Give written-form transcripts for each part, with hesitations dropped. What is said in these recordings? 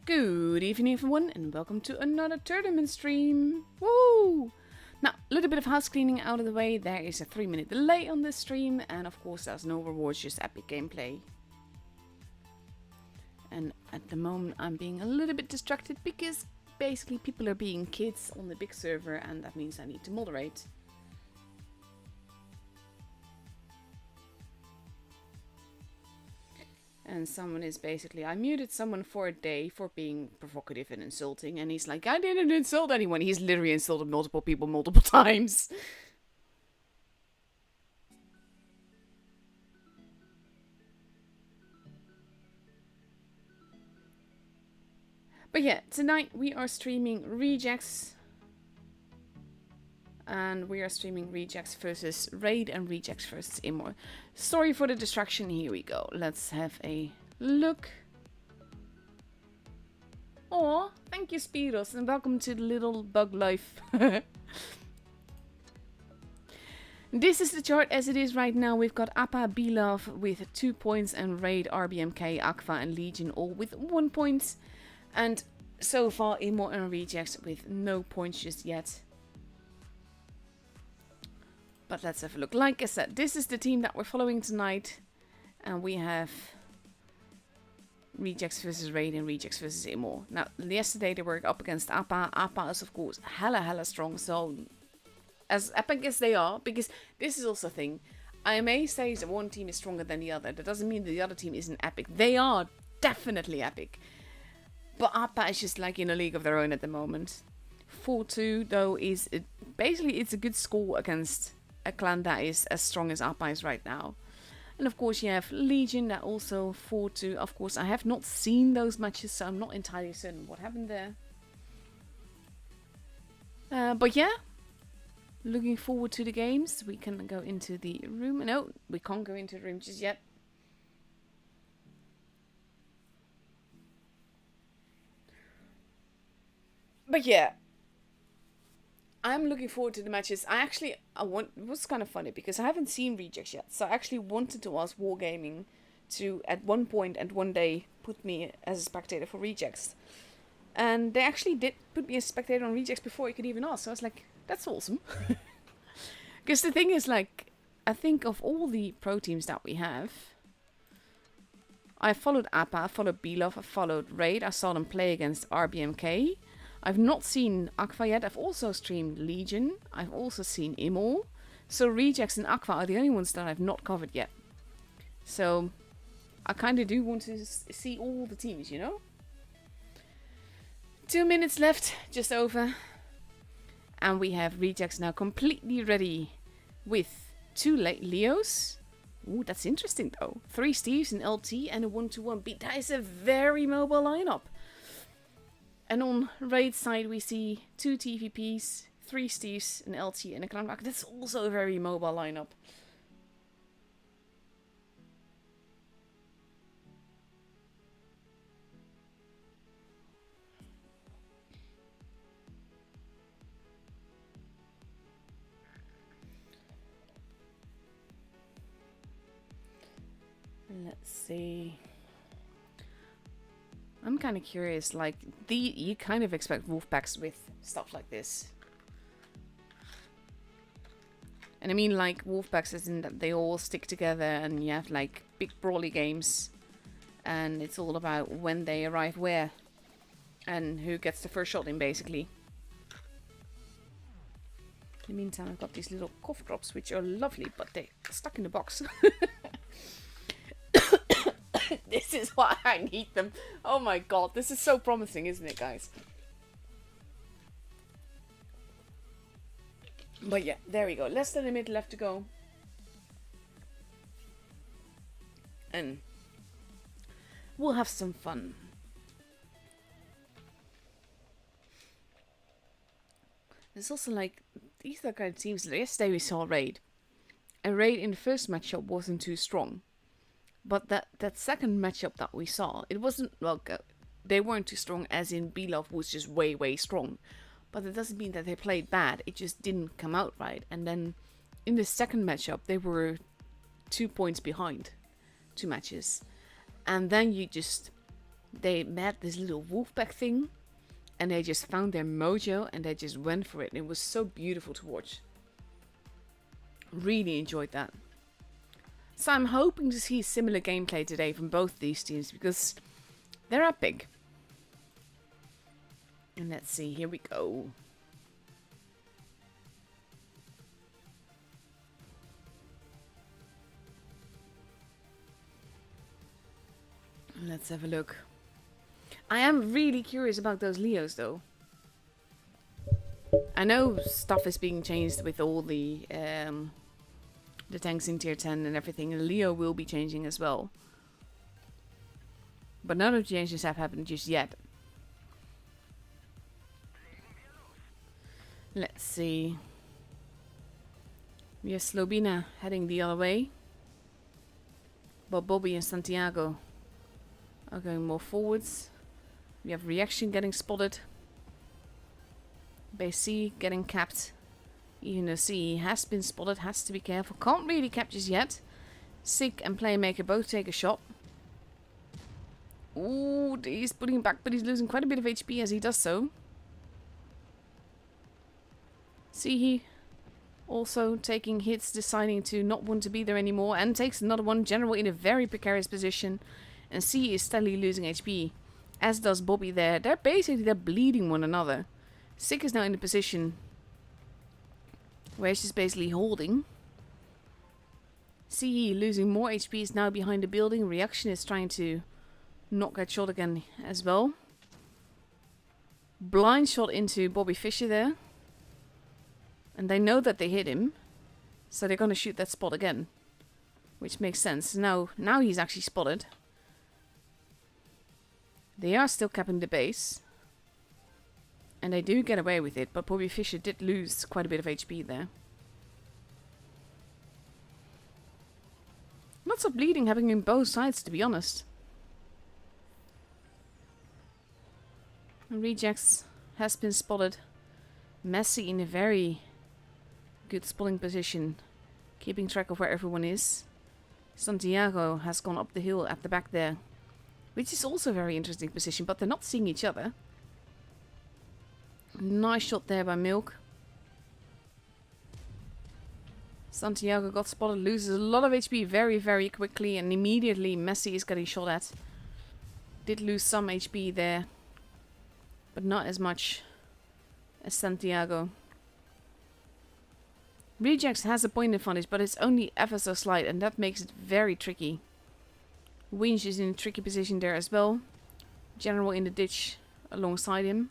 Good evening everyone and welcome to another tournament stream. Woo! Now, a little bit of house cleaning out of the way. There is a 3-minute delay on this stream and of course there's no rewards, just epic gameplay. And at the moment I'm being a little bit distracted because basically people are being kids on the big server and that means I need to moderate. And someone is basically, I muted someone for a day for being provocative and insulting. And he's like, I didn't insult anyone. He's literally insulted multiple people multiple times. But yeah, tonight we are streaming Rejects. And we are streaming Rejects versus Raid and Rejects versus Amor. Sorry for the distraction, here we go. Let's have a look. Aw, thank you Spiros and welcome to the little bug life. This is the chart as it is right now. We've got Appa, Belove with 2 points and Raid, RBMK, Aqua and Legion all with 1 point. And so far Amor and Rejects with no points just yet. But let's have a look. Like I said, this is the team that we're following tonight. And we have Rejects versus Raid and Rejects versus Amor. Now, yesterday they were up against Appa. Appa is, of course, hella strong. So, as epic as they are, because this is also a thing. I may say that one team is stronger than the other. That doesn't mean that the other team isn't epic. They are definitely epic. But Appa is just like in a league of their own at the moment. 4-2, though, is basically it's a good score against a clan that is as strong as Appa is right now. And of course you have Legion that also 4-2. Of course I have not seen those matches, so I'm not entirely certain what happened there. But yeah, looking forward to the games. We can go into the room. No, we can't go into the room just yet. But yeah, I'm looking forward to the matches. It was kind of funny because I haven't seen Rejects yet. So I actually wanted to ask Wargaming to, at one point and one day, put me as a spectator for Rejects. And they actually did put me as a spectator on Rejects before you could even ask. So I was like, that's awesome. Because the thing is, like, I think of all the pro teams that we have, I followed Appa, I followed Belove, I followed Raid, I saw them play against RBMK. I've not seen Aqua yet. I've also streamed Legion. I've also seen Amor. So Rejects and Aqua are the only ones that I've not covered yet. So I kind of do want to see all the teams, you know? 2 minutes left, just over. And we have Rejects now completely ready with 2 Leos. Ooh, that's interesting though. 3 Steves, an LT and a 1-1 beat. That is a very mobile lineup. And on Raid side we see 2 TVPs, 3 Steves, an LT and a Clownback. That's also a very mobile lineup. Let's see. I'm kind of curious, like, you kind of expect wolf packs with stuff like this. And I mean, like, wolf packs as in that they all stick together and you have, like, big brawly games. And it's all about when they arrive where. And who gets the first shot in, basically. In the meantime, I've got these little cough drops, which are lovely, but they're stuck in the box. This is why I need them. Oh my god, this is so promising, isn't it, guys? But yeah, there we go. Less than a minute left to go. And we'll have some fun. There's also like, these are kind of teams. Yesterday we saw Raid. And Raid in the first matchup wasn't too strong. But that second matchup that we saw, it wasn't, well, they weren't too strong as in Belove was just way strong. But it doesn't mean that they played bad, it just didn't come out right. And then in the second matchup, they were 2 points behind, 2 matches. And then you just they met this little wolf pack thing, and they just found their mojo and they just went for it. And it was so beautiful to watch. Really enjoyed that. So I'm hoping to see similar gameplay today from both these teams because they're epic. And let's see, here we go. Let's have a look. I am really curious about those Leos though. I know stuff is being changed with all the tanks in tier 10 and everything, and Leo will be changing as well. But none of the changes have happened just yet. Let's see. We have Slobina heading the other way. But Bobby and Santiago are going more forwards. We have Reaction getting spotted. Base C getting capped. Even though C has been spotted, has to be careful. Can't really cap just yet. Sick and Playmaker both take a shot. Ooh, he's putting him back, but he's losing quite a bit of HP as he does so. C also taking hits, deciding to not want to be there anymore, and takes another one. General in a very precarious position, and C is steadily losing HP, as does Bobby there. They're bleeding one another. Sick is now in a position where she's basically holding. CE losing more HP is now behind the building. Reaction is trying to not get shot again as well. Blind shot into Bobby Fischer there. And they know that they hit him. So they're going to shoot that spot again. Which makes sense. Now he's actually spotted. They are still capping the base. And they do get away with it, but Bobby Fischer did lose quite a bit of HP there. Lots of bleeding happening in both sides, to be honest. Rejects has been spotted. Messi in a very good spotting position, keeping track of where everyone is. Santiago has gone up the hill at the back there, which is also a very interesting position, but they're not seeing each other. Nice shot there by Milk. Santiago got spotted, loses a lot of HP very, very quickly, and immediately Messi is getting shot at. Did lose some HP there, but not as much as Santiago. Rejects has a point advantage, but it's only ever so slight, and that makes it very tricky. Winch is in a tricky position there as well. General in the ditch alongside him.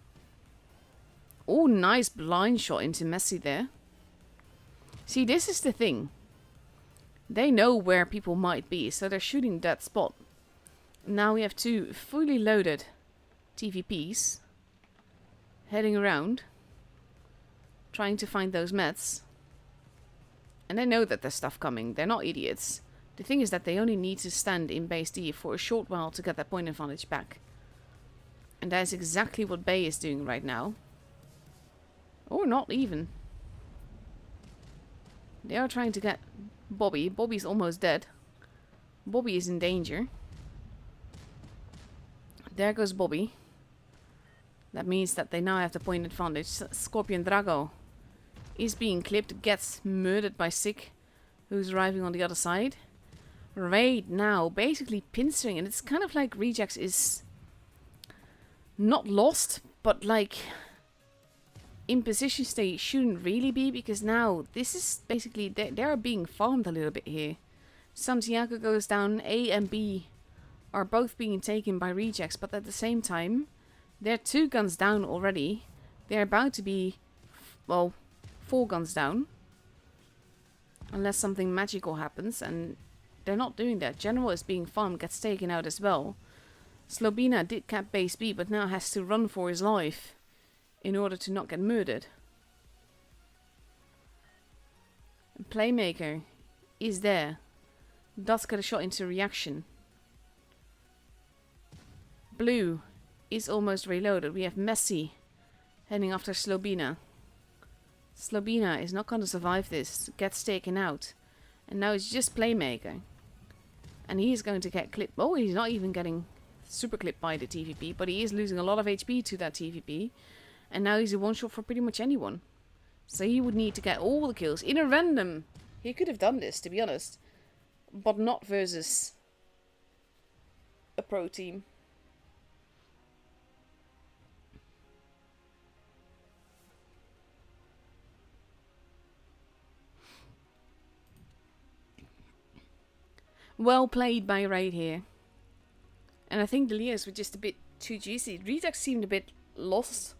Oh, nice blind shot into Messi there. See, this is the thing. They know where people might be, so they're shooting that spot. Now we have two fully loaded TVPs heading around, trying to find those meds. And they know that there's stuff coming. They're not idiots. The thing is that they only need to stand in base D for a short while to get that point advantage back. And that is exactly what Bay is doing right now. Or not even. They are trying to get Bobby. Bobby's almost dead. Bobby is in danger. There goes Bobby. That means that they now have the point advantage. Scorpion Drago is being clipped. Gets murdered by Sick, who's arriving on the other side. Raid now basically pincering. And it's kind of like Rejects is not lost, but like in positions they shouldn't really be, because now this is basically they are being farmed a little bit here. Santiago goes down. A and B are both being taken by Rejects, but at the same time they're 2 guns down already. They're about to be, well, 4 guns down, unless something magical happens, and they're not doing that. General is being farmed, gets taken out as well. Slobina did cap base B, but now has to run for his life in order to not get murdered. Playmaker is there. Does get a shot into Reaction. Blue is almost reloaded. We have Messi heading after Slobina. Slobina is not going to survive this. Gets taken out. And now it's just Playmaker. And he is going to get clipped. Oh, he's not even getting super clipped by the TVP, but he is losing a lot of HP to that TVP. And now he's a one-shot for pretty much anyone. So he would need to get all the kills in a random. He could have done this, to be honest. But not versus a pro team. Well played by Raid here. And I think the Leos were just a bit too juicy. Rejects seemed a bit lost.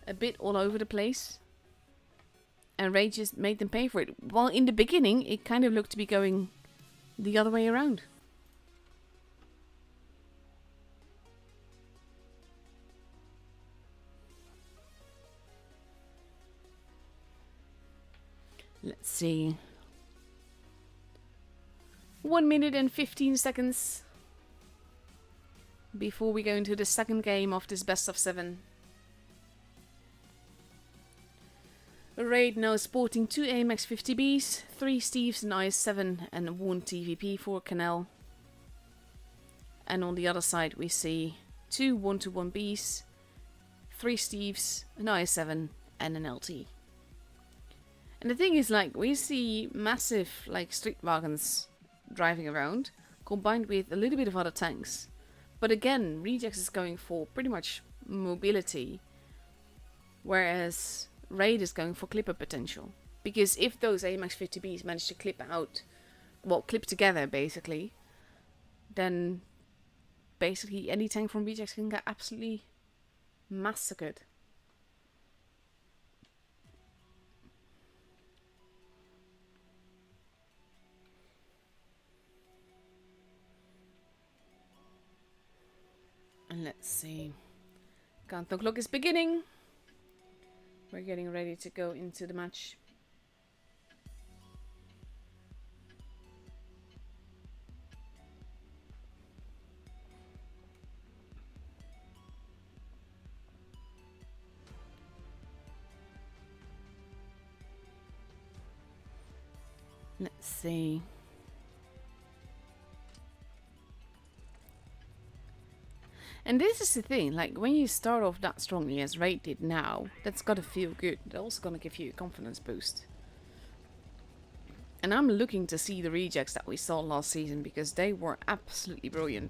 A bit all over the place. And Raid just made them pay for it. While in the beginning, it kind of looked to be going the other way around. Let's see. 1 minute and 15 seconds before we go into the second game of this best of 7. Raid now sporting 2 AMX 50Bs, 3 Steves and IS-7 and 1 TVP for Canal. And on the other side we see 2 1-to-1Bs, 3 Steves, an IS-7 and an LT. And the thing is, like, we see massive, like, street wagons driving around, combined with a little bit of other tanks. But again, Rejects is going for pretty much mobility, whereas Raid is going for clipper potential. Because if those AMX 50Bs manage to clip out, well, clip together basically, then basically any tank from Rejects can get absolutely massacred. And let's see. Countdown clock is beginning. We're getting ready to go into the match. Let's see. And this is the thing, like, when you start off that strongly as Raid did now, that's gotta feel good. It's also gonna give you a confidence boost. And I'm looking to see the Rejects that we saw last season, because they were absolutely brilliant.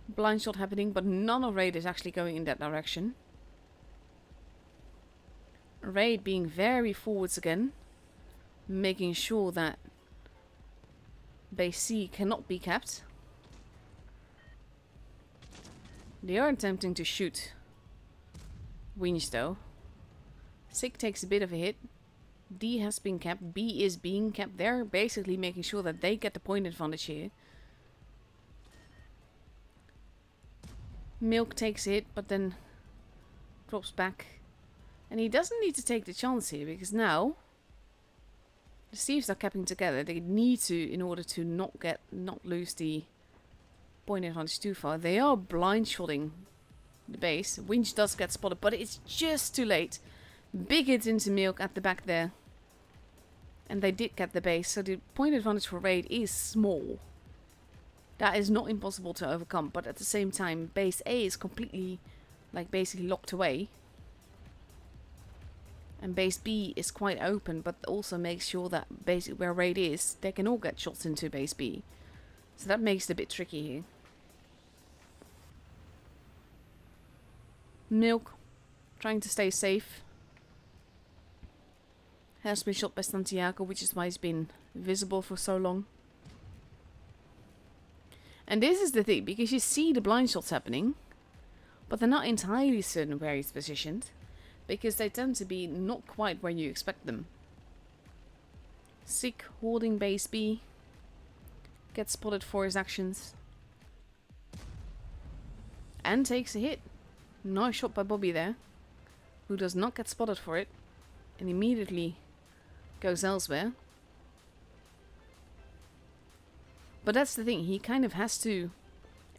Blind shot happening, but none of Raid is actually going in that direction. Raid being very forwards again, making sure that base C cannot be capped. They are attempting to shoot Winch though. Sig takes a bit of a hit. D has been capped. B is being capped. They're basically making sure that they get the point advantage here. Milk takes a hit, but then drops back. And he doesn't need to take the chance here, because now the Steves are capping together. They need to, in order to not lose the point advantage too far. They are blind shotting the base. Winch does get spotted, but it's just too late. Big hit into Milk at the back there. And they did get the base, so the point advantage for Raid is small. That is not impossible to overcome, but at the same time, base A is completely, like, basically locked away. And base B is quite open, but also makes sure that basically where Raid is, they can all get shots into base B. So that makes it a bit tricky here. Milk, trying to stay safe. Has been shot by Santiago, which is why he's been visible for so long. And this is the thing, because you see the blind shots happening, but they're not entirely certain where he's positioned, because they tend to be not quite where you expect them. Sick holding base B. Gets spotted for his actions. And takes a hit. Nice shot by Bobby there, who does not get spotted for it, and immediately goes elsewhere. But that's the thing, he kind of has to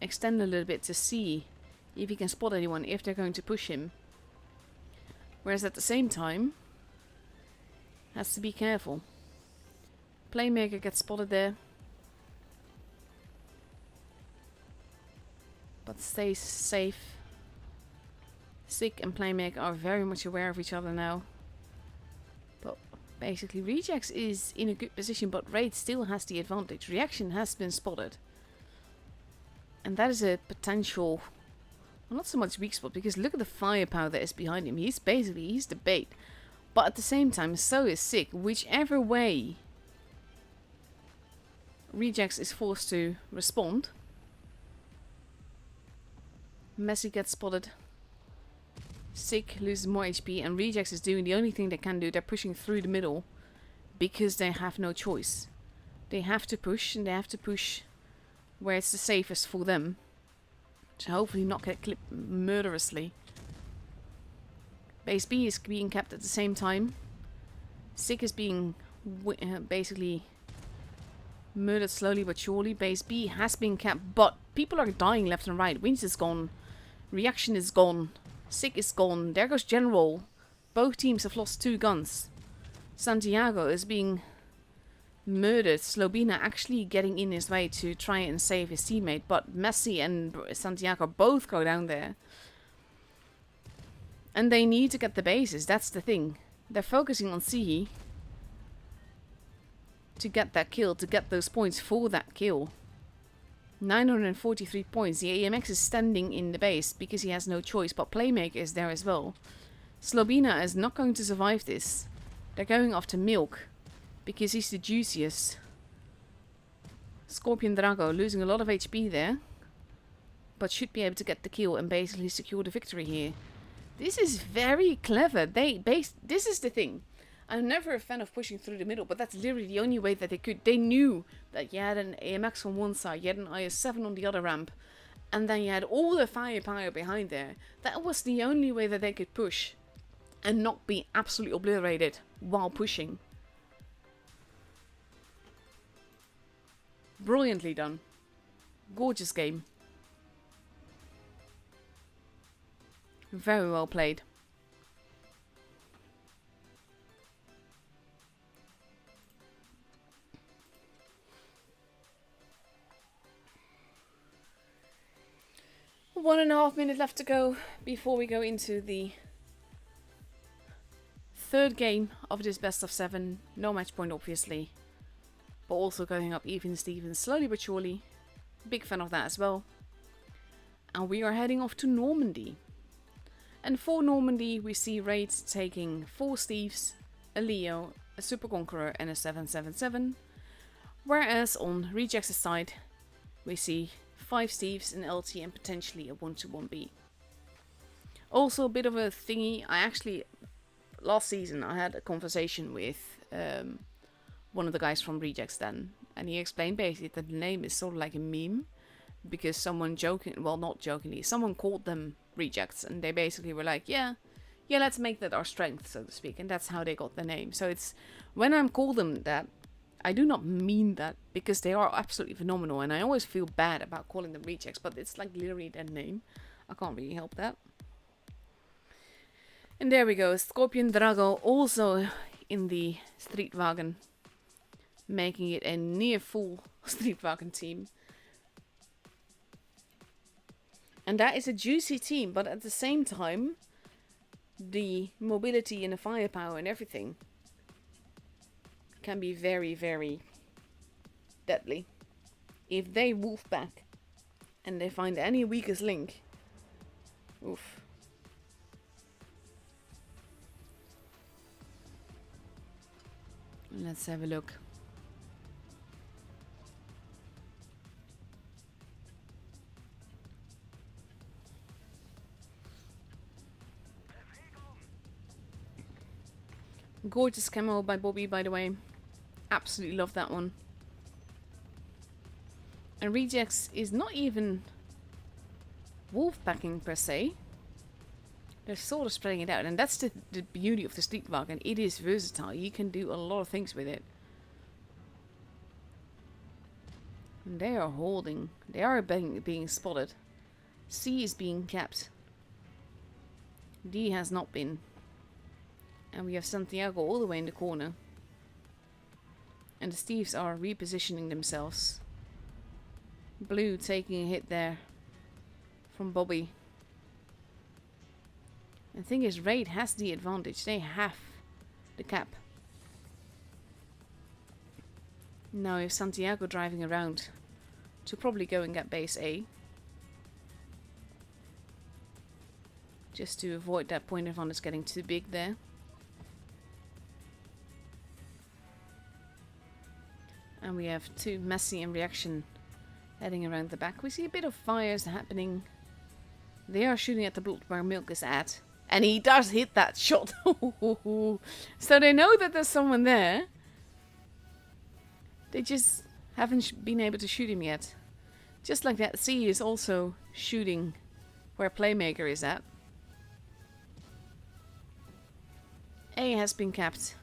extend a little bit to see if he can spot anyone, if they're going to push him. Whereas at the same time, has to be careful. Playmaker gets spotted there. stays safe. Sick and Playmaker are very much aware of each other now. But basically Rejects is in a good position, but Raid still has the advantage. Reaction has been spotted. And that is a potential, well, not so much weak spot, because look at the firepower that is behind him. He's the bait. But at the same time, so is Sick. Whichever way Rejects is forced to respond. Messi gets spotted. Sick loses more HP, and Rejects is doing the only thing they can do. They're pushing through the middle because they have no choice. They have to push, and they have to push where it's the safest for them. To hopefully not get clipped murderously. Base B is being kept at the same time. Sick is being basically murdered slowly but surely. Base B has been kept, but people are dying left and right. Winch is gone. Reaction is gone. Sick is gone. There goes General. Both teams have lost 2 guns. Santiago is being murdered. Slobina actually getting in his way to try and save his teammate, but Messi and Santiago both go down there. And they need to get the bases, that's the thing. They're focusing on Sihi to get that kill, to get those points for that kill. 943 points. The AMX is standing in the base because he has no choice, but Playmaker is there as well. Slobina is not going to survive this. They're going after Milk because he's the juiciest. Scorpion Drago losing a lot of HP there, but should be able to get the kill and basically secure the victory here. This is very clever. This is the thing. I'm never a fan of pushing through the middle, but that's literally the only way that they could. They knew that you had an AMX on one side, you had an IS-7 on the other ramp, and then you had all the firepower behind there. That was the only way that they could push and not be absolutely obliterated while pushing. Brilliantly done. Gorgeous game. Very well played. One and a half minutes left to go before we go into the third game of this best of 7. No match point, obviously, but also going up even Steven slowly but surely. Big fan of that as well. And we are heading off to Normandy. And for Normandy, we see Raid taking 4 Steves, a Leo, a Super Conqueror, and a 777. Whereas on Rejects' side, we see 5 Steves, an LT, and potentially a 1-1B. Also, a bit of a thingy. Last season, I had a conversation with one of the guys from Rejects then, and he explained basically that the name is sort of like a meme, because someone not jokingly, someone called them Rejects, and they basically were like, yeah, let's make that our strength, so to speak, and that's how they got the name. So it's, when I'm called them that, I do not mean that, because they are absolutely phenomenal, and I always feel bad about calling them Rejects, but it's like literally their name. I can't really help that. And there we go, Scorpion Drago also in the Streetwagen, making it a near full Streetwagen team. And that is a juicy team, but at the same time, the mobility and the firepower and everything can be very, very deadly. If they wolf back and they find any weakest link, oof. Let's have a look. Gorgeous camo by Bobby, by the way. Absolutely love that one. And Rejects is not even wolfpacking per se. They're sort of spreading it out, and that's the beauty of the Streetwagen. It is versatile. You can do a lot of things with it. And they are holding. They are being spotted. C is being kept. D has not been. And we have Santiago all the way in the corner. And the Steves are repositioning themselves. Blue taking a hit there from Bobby. The thing is, Raid has the advantage. They have the cap. Now we have Santiago driving around to probably go and get base A. Just to avoid that point advantage getting too big there. And we have two Messi and Reaction heading around the back. We see a bit of fires happening. They are shooting at the block where Milk is at. And he does hit that shot. So they know that there's someone there. They just haven't been able to shoot him yet. Just like that, C is also shooting where Playmaker is at. A has been capped.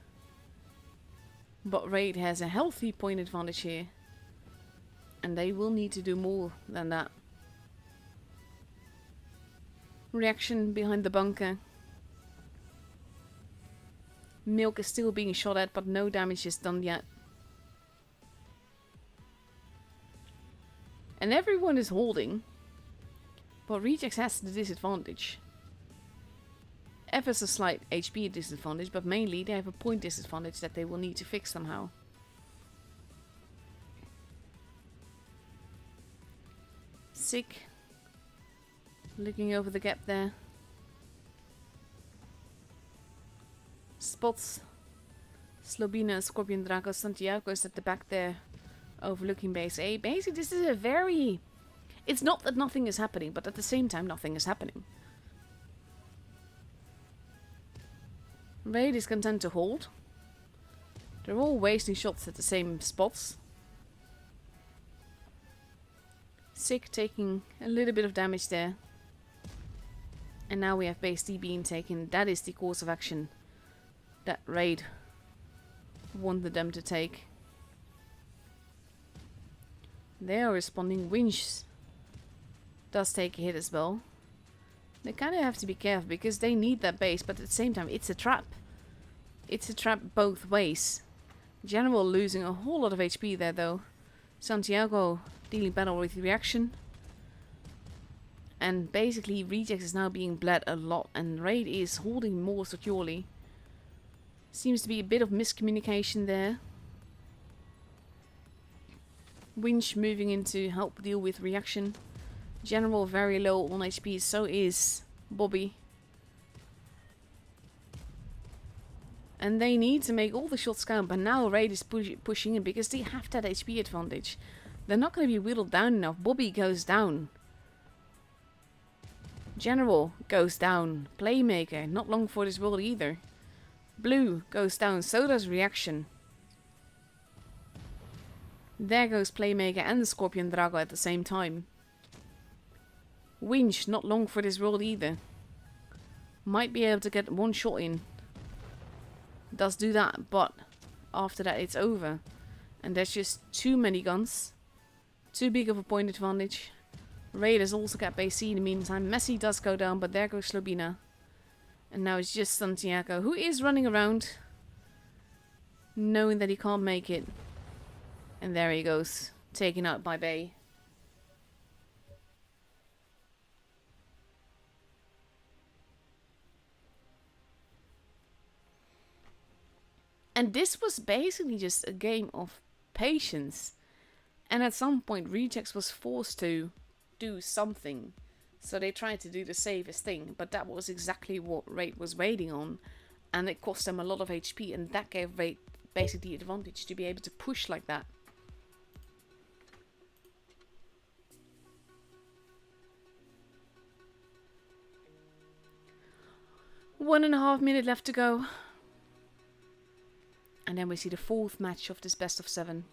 But Raid has a healthy point advantage here. And they will need to do more than that. Reaction behind the bunker. Milk is still being shot at, but no damage is done yet. And everyone is holding. But Rejects has the disadvantage. F has a slight HP disadvantage, but mainly they have a point disadvantage that they will need to fix somehow. Sick. Looking over the gap there. Spots Slobina, Scorpion Draco, Santiago is at the back there, overlooking base A. Basically, this is a very... It's not that nothing is happening, but at the same time, nothing is happening. Raid is content to hold. They're all wasting shots at the same spots. Sick taking a little bit of damage there. And now we have base D being taken. That is the course of action that Raid wanted them to take. They are responding. Winch does take a hit as well. They kind of have to be careful because they need that base, but at the same time it's a trap. It's a trap both ways. General losing a whole lot of HP there though. Santiago dealing battle with Reaction. And basically Rejects is now being bled a lot and Raid is holding more securely. Seems to be a bit of miscommunication there. Winch moving in to help deal with Reaction. General very low on HP, so is Bobby. And they need to make all the shots count, but now Raid is pushing in because they have that HP advantage. They're not going to be whittled down enough. Bobby goes down. General goes down. Playmaker, not long for this world either. Blue goes down, so does Reaction. There goes Playmaker and the Scorpion Drago at the same time. Winch, not long for this world either. Might be able to get one shot in. Does do that, but after that it's over. And there's just too many guns. Too big of a point advantage. Raid has also got base C in the meantime. Messi does go down, but there goes Slobina. And now it's just Santiago, who is running around, knowing that he can't make it. And there he goes, taken out by Bay. And this was basically just a game of patience. And at some point, Rejects was forced to do something. So they tried to do the safest thing. But that was exactly what Raid was waiting on. And it cost them a lot of HP. And that gave Raid basically the advantage to be able to push like that. One and a half minute left to go. And then we see the fourth match of this best of 7.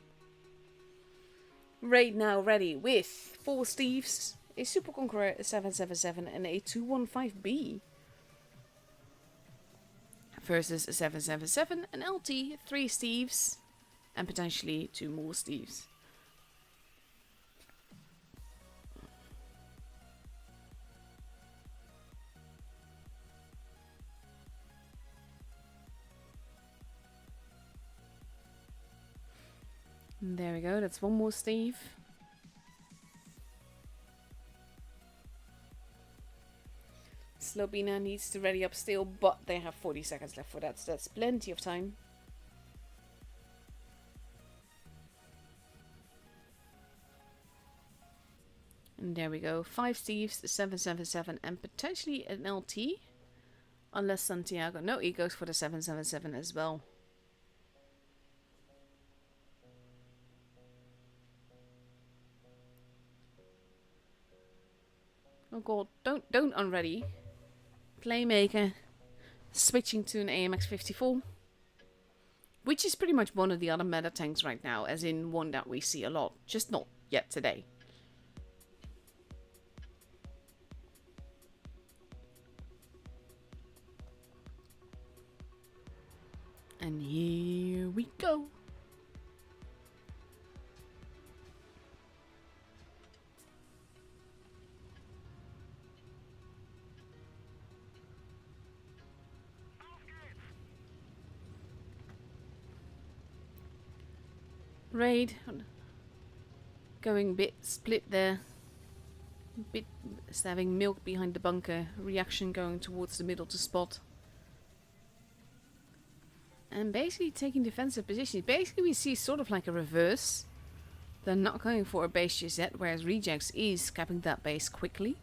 Raid now ready with 4 Steves, a Super Conqueror, a 777 and a 215B. Versus a 777, an LT, 3 Steves, and potentially 2 more Steves. There we go, that's one more Steve. Slobina needs to ready up still, but they have 40 seconds left for that, so that's plenty of time. And there we go. 5 Steves, 777, and potentially an LT. Unless Santiago... No, he goes for the 777 as well. Oh god, don't unready. Playmaker switching to an AMX 54. Which is pretty much one of the other meta tanks right now, as in one that we see a lot. Just not yet today. And here we go. Raid. Going a bit split there. Bit having milk behind the bunker. Reaction going towards the middle to spot. And basically taking defensive positions. Basically we see sort of like a reverse. They're not going for a base just yet, whereas Rejects is capping that base quickly.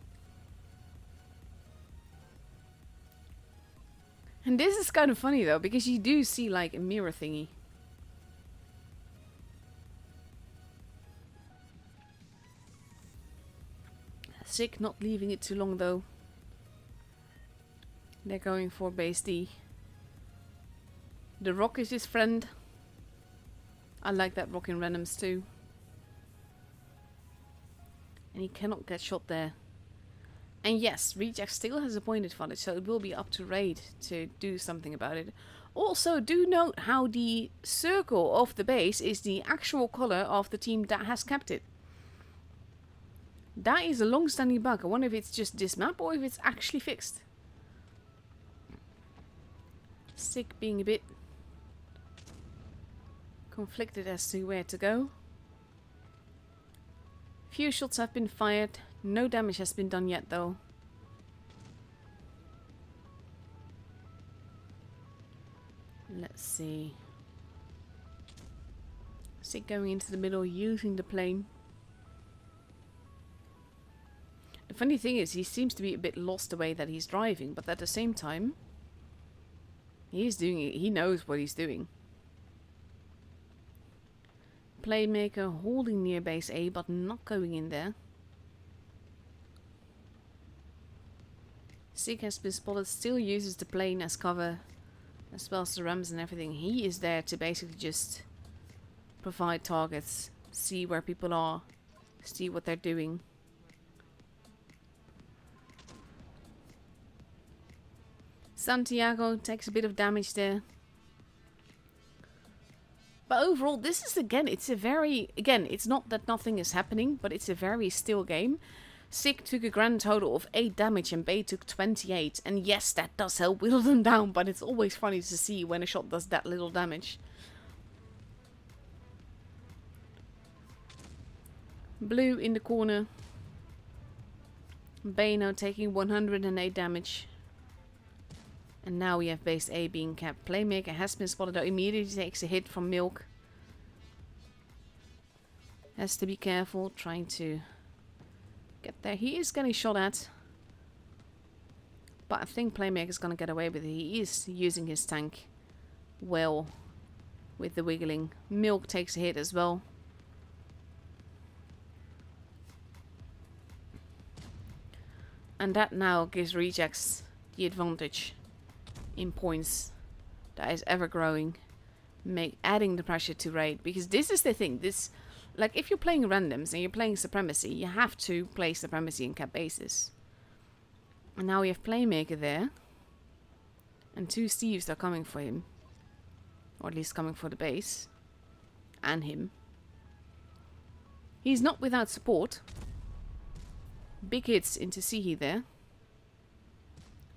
And this is kind of funny though, because you do see like a mirror thingy. Sick not leaving it too long though. They're going for base D. The rock is his friend. I like that rock in randoms too. And he cannot get shot there. And yes, Reject still has a point advantage, so it will be up to Raid to do something about it. Also, do note how the circle of the base is the actual color of the team that has kept it. That is a long-standing bug. I wonder if it's just this map or if it's actually fixed. Sick being a bit conflicted as to where to go. Few shots have been fired. No damage has been done yet though. Let's see. Sick going into the middle, using the plane. The funny thing is, he seems to be a bit lost the way that he's driving, but at the same time, he's doing it. He knows what he's doing. Playmaker holding near base A, but not going in there. Sig has been spotted, still uses the plane as cover, as well as the rams and everything. He is there to basically just provide targets, see where people are, see what they're doing. Santiago takes a bit of damage there. But overall, this is it's a very, it's not that nothing is happening, but it's a very still game. Sig took a grand total of 8 damage and Bay took 28. And yes, that does help whittle them down, but it's always funny to see when a shot does that little damage. Blue in the corner. Bay now taking 108 damage. And now we have base A being capped. Playmaker has been spotted though. Immediately takes a hit from Milk. Has to be careful trying to get there. He is getting shot at. But I think Playmaker is going to get away with it. He is using his tank well with the wiggling. Milk takes a hit as well. And that now gives Rejects the advantage in points that is ever growing, adding the pressure to Raid, because this is the thing. This, like, if you're playing randoms and you're playing Supremacy, you have to play Supremacy in cap bases. And now we have Playmaker there, and 2 Steves are coming for him, or at least coming for the base and him. He's not without support. Big hits into Sihi there.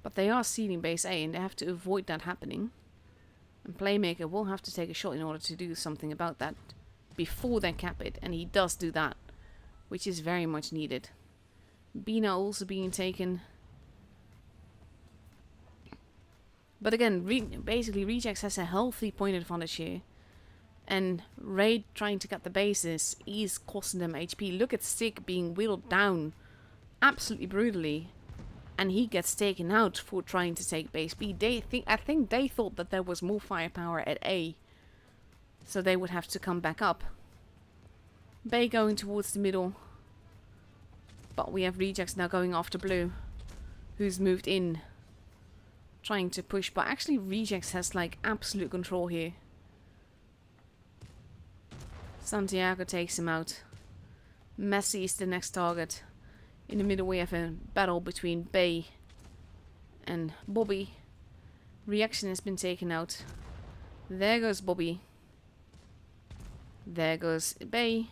But they are sealing base A and they have to avoid that happening. And Playmaker will have to take a shot in order to do something about that before they cap it. And he does do that, which is very much needed. Bina also being taken. But again, basically Rejects has a healthy point advantage here. And Raid trying to get the bases is costing them HP. Look at Sig being whittled down absolutely brutally. And he gets taken out for trying to take base B. I think they thought that there was more firepower at A. So they would have to come back up. Bay going towards the middle. But we have Rejects now going after Blue. Who's moved in. Trying to push. But actually Rejects has like absolute control here. Santiago takes him out. Messi is the next target. In the middle we have a battle between Bay and Bobby. Reaction has been taken out. There goes Bobby. There goes Bay.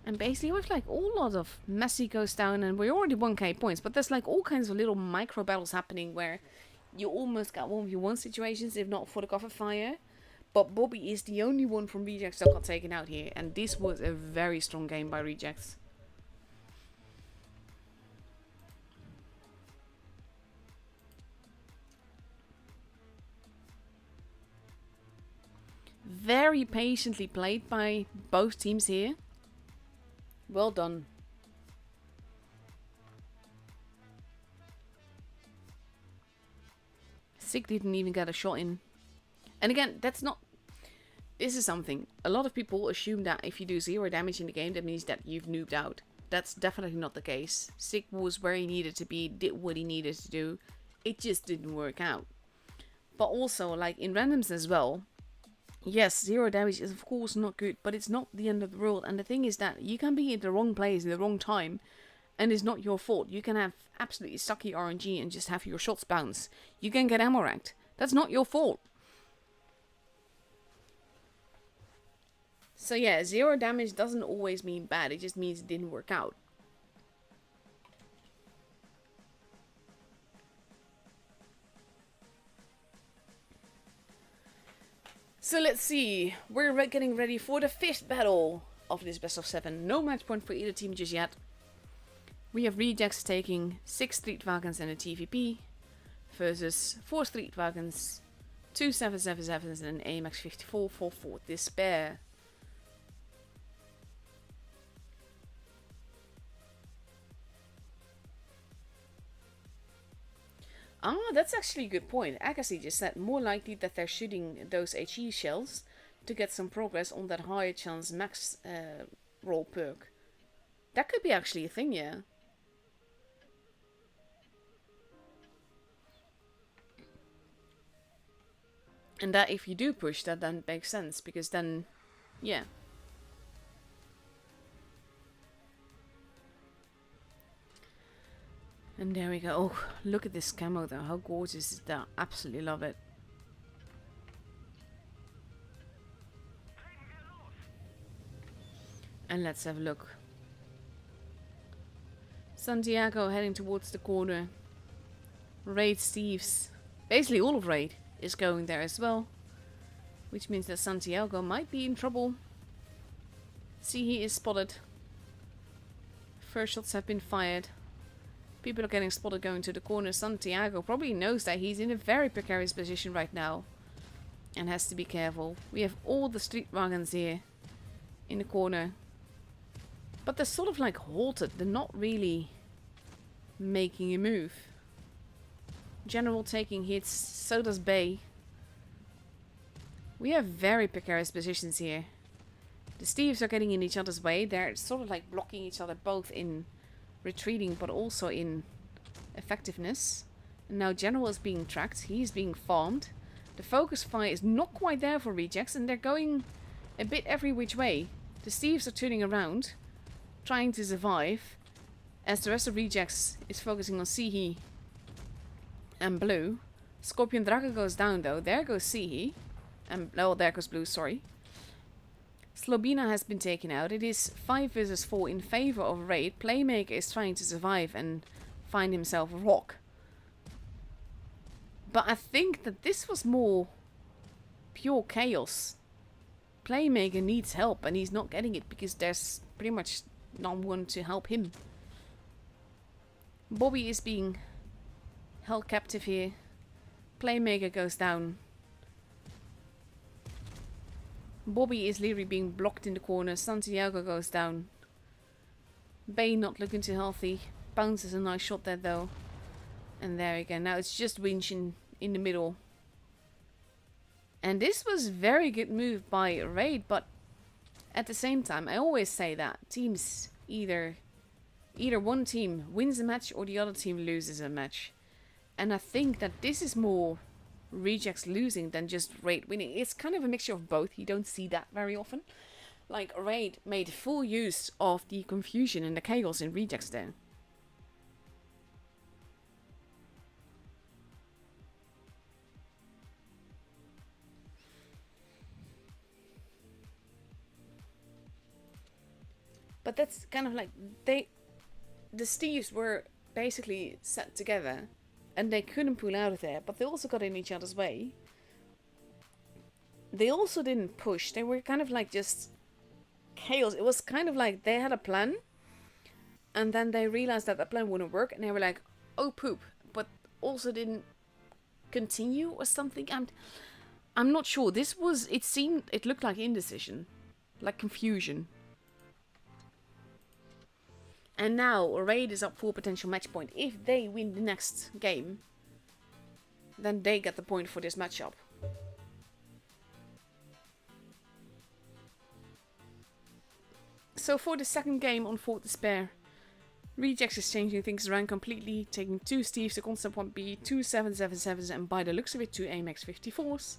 And basically with like a lot of Messi goes down and we're already 1k points. But there's like all kinds of little micro battles happening where you almost got 1v1 situations if not for the cover fire. But Bobby is the only one from Rejects that got taken out here. And this was a very strong game by Rejects. Very patiently played by both teams here. Well done. Sig didn't even get a shot in. And again, that's not... This is something. A lot of people assume that if you do 0 damage in the game, that means that you've noobed out. That's definitely not the case. Sig was where he needed to be, did what he needed to do. It just didn't work out. But also, like in randoms as well, yes, 0 damage is of course not good, but it's not the end of the world. And the thing is that you can be in the wrong place in the wrong time, and it's not your fault. You can have absolutely sucky RNG and just have your shots bounce. You can get ammo ranked. That's not your fault. So yeah, 0 damage doesn't always mean bad. It just means it didn't work out. So let's see. We're getting ready for the 5th battle of this best of 7. No match point for either team just yet. We have Rejects taking 6 Street Wagons and a TVP versus 4 Street Wagons, 2 777s and an AMX 54 for Fort Despair. Ah, that's actually a good point. Agassi just said more likely that they're shooting those HE shells to get some progress on that higher chance max roll perk. That could be actually a thing, yeah. And that if you do push, that then makes sense, because then, yeah. And there we go. Oh, look at this camo though. How gorgeous is that? Absolutely love it. And let's have a look. Santiago heading towards the corner. Raid Steve's. Basically all of Raid is going there as well. Which means that Santiago might be in trouble. See, he is spotted. First shots have been fired. People are getting spotted going to the corner. Santiago probably knows that he's in a very precarious position right now. And has to be careful. We have all the street wagons here. In the corner. But they're sort of like halted. They're not really making a move. General taking hits. So does Bay. We have very precarious positions here. The Steves are getting in each other's way. They're sort of like blocking each other both in retreating but also in effectiveness. And now General is being tracked. He's being farmed. The focus fire is not quite there for Rejects and they're going a bit every which way. The Steves are turning around, trying to survive, as the rest of Rejects is focusing on Sihi and Blue. Scorpion Dragon goes down though. There goes Sihi. And oh, there goes Blue, sorry. Slobina has been taken out. It is 5 versus 4 in favor of Raid. Playmaker is trying to survive and find himself a rock. But I think that this was more pure chaos. Playmaker needs help and he's not getting it because there's pretty much no one to help him. Bobby is being held captive here. Playmaker goes down. Bobby is literally being blocked in the corner. Santiago goes down. Bay not looking too healthy. Bounces a nice shot there though. And there again. Now it's just Winch in the middle. And this was a very good move by Raid, but at the same time, I always say that teams either one team wins a match or the other team loses a match. And I think that this is more Rejects losing than just Raid winning. It's kind of a mixture of both. You don't see that very often. Like, Raid made full use of the confusion and the chaos in Rejects there. But that's kind of like, the Steves were basically set together and they couldn't pull out of there, but they also got in each other's way. They also didn't push. They were kind of like just chaos. It was kind of like they had a plan and then they realized that the plan wouldn't work and they were like, oh poop, but also didn't continue or something. I'm not sure. It looked like indecision, like confusion. And now Raid is up for potential match point. If they win the next game, then they get the point for this matchup. So for the second game on Fort Despair, Rejects is changing things around completely, taking 2 Steves, a Concept 1B, 2 777s, and by the looks of it, 2 AMX 54s.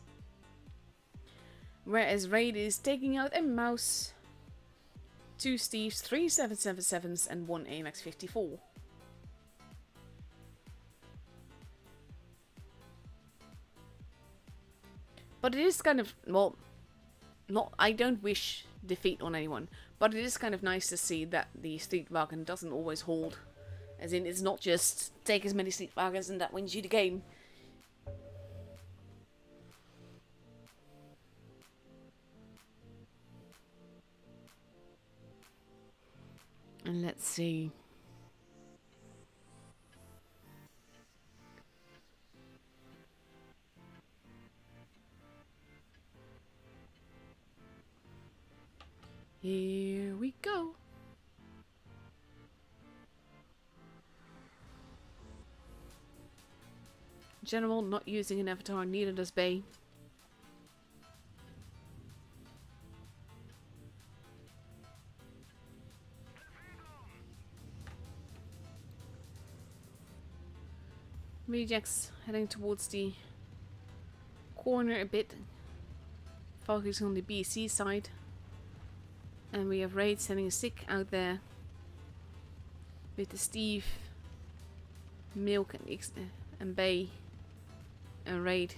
Whereas Raid is taking out a Mouse, 2 Steves, 3 777s, and 1 AMX 54. But it is kind of, well, I don't wish defeat on anyone, but it is kind of nice to see that the Streetwagen doesn't always hold. As in, it's not just take as many Streetwagens and that wins you the game. And let's see. Here we go. General not using an avatar, neither does Bay. Rejects heading towards the corner a bit, focusing on the BC side. And we have Raid sending a Sick out there with the Steve, Milk and Bay and Raid.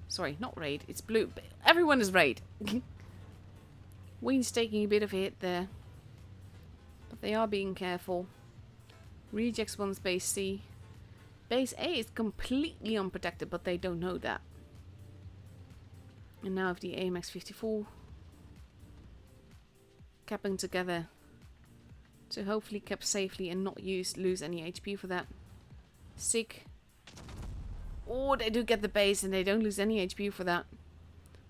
Sorry, not Raid, it's Blue. Everyone is Raid. Wayne's taking a bit of a hit there, but they are being careful. Rejects wants base C. Base A is completely unprotected, but they don't know that. And now if the AMX 54 capping together to hopefully cap safely and not lose any HP for that. Sick. Oh, they do get the base and they don't lose any HP for that.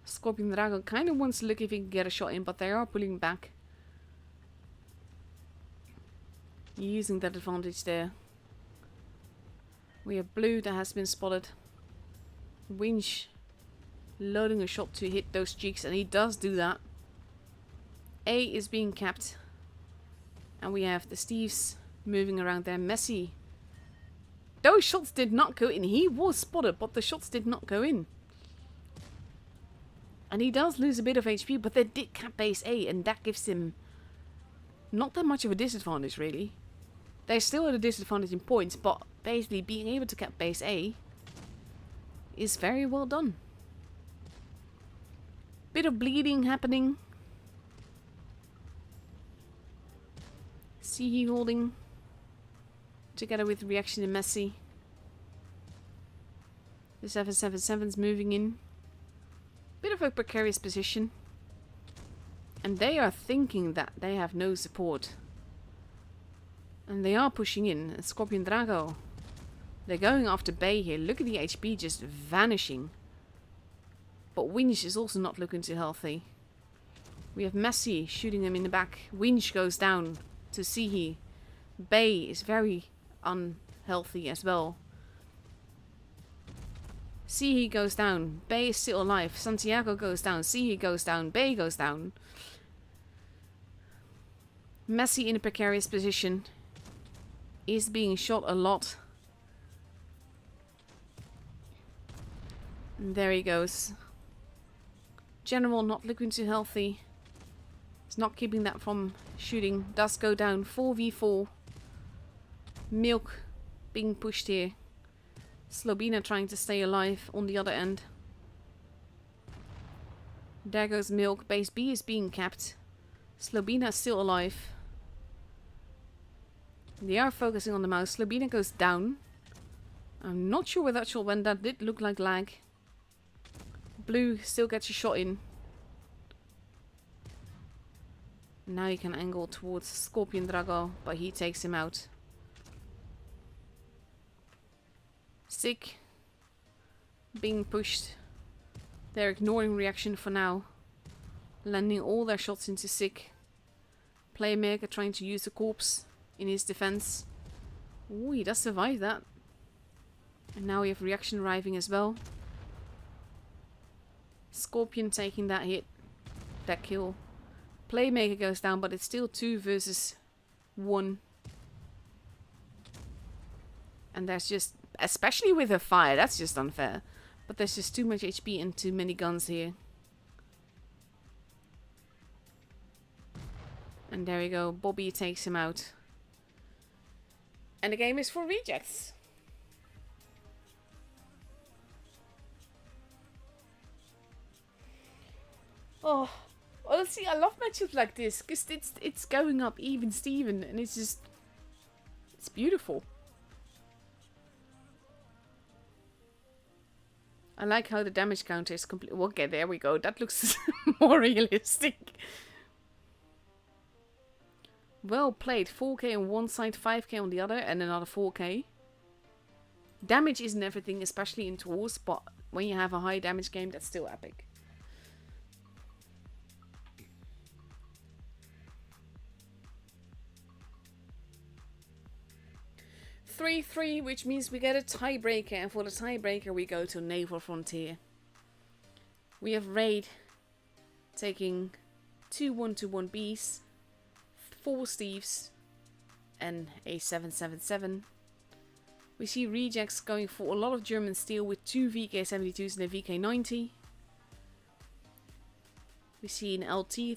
Scorpion Dragon kind of wants to look if he can get a shot in, but they are pulling back. Using that advantage there. We have Blue that has been spotted. Winch loading a shot to hit those cheeks, and he does do that. A is being capped. And we have the Steves moving around there. Messi. Those shots did not go in. He was spotted, but the shots did not go in. And he does lose a bit of HP, but they did cap base A, and that gives him not that much of a disadvantage, really. They're still at a disadvantage in points, but basically being able to cap base A is very well done. Bit of bleeding happening. CE holding together with reaction in Messi. The 777's moving in. Bit of a precarious position. And they are thinking that they have no support. And they are pushing in. Scorpion Drago They're going after Bay here. Look at the HP just vanishing. But Winch is also not looking too healthy. We have Messi shooting him in the back. Winch goes down to Sihi. Bay is very unhealthy as well. Sihi goes down. Bay is still alive. Santiago goes down. Sihi goes down. Bay goes down. Messi in a precarious position. Is being shot a lot. And there he goes. General not looking too healthy. It's not keeping that from shooting. Does go down. 4v4. Milk being pushed here. Slobina trying to stay alive on the other end. There goes Milk. Base B is being capped. Slobina is still alive. They are focusing on the mouse. Slobina goes down. I'm not sure where that shot went. That did look like lag. Blue still gets a shot in. Now he can angle towards Scorpion Drago, but he takes him out. Sick. Being pushed. They're ignoring reaction for now. Landing all their shots into Sick. Playmaker trying to use the corpse in his defense. Ooh, he does survive that. And now we have reaction arriving as well. Scorpion taking that hit. That kill. Playmaker goes down, but it's still 2 versus 1. And there's just, especially with a fire, that's just unfair. But there's just too much HP and too many guns here. And there we go. Bobby takes him out. And the game is for rejects. Oh, honestly, I love matchups like this because it's going up even Steven, and it's just, it's beautiful. I like how the damage counter is complete. Okay, there we go. That looks more realistic. Well played. 4k on one side, 5k on the other, and another 4k. Damage isn't everything, especially in tours, but when you have a high damage game, that's still epic. (3-3), which means we get a tiebreaker, and for the tiebreaker we go to Naval Frontier. We have Raid taking 2 1-1 Bs, 4 Steves, and a 777. We see rejects going for a lot of German steel with 2 VK72s and a VK90. We see an LT 2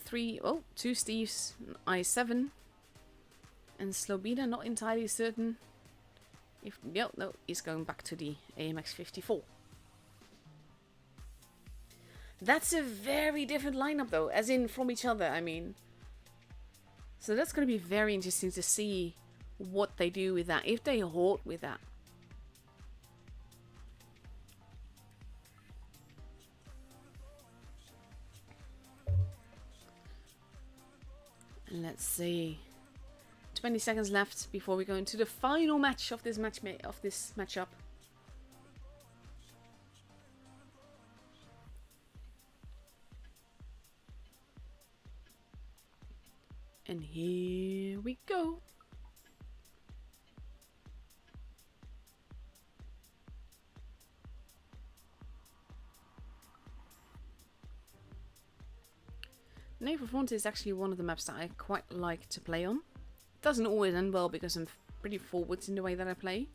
Steves, an I7, and Slobina not entirely certain. If no, he's going back to the AMX 54. That's a very different lineup though, as in from each other, I mean. So that's going to be very interesting to see what they do with that, if they hold with that. And let's see. 20 seconds left before we go into the final match of this matchup. And here we go. Naval Frontier is actually one of the maps that I quite like to play on. Doesn't always end well because I'm pretty forward in the way that I play.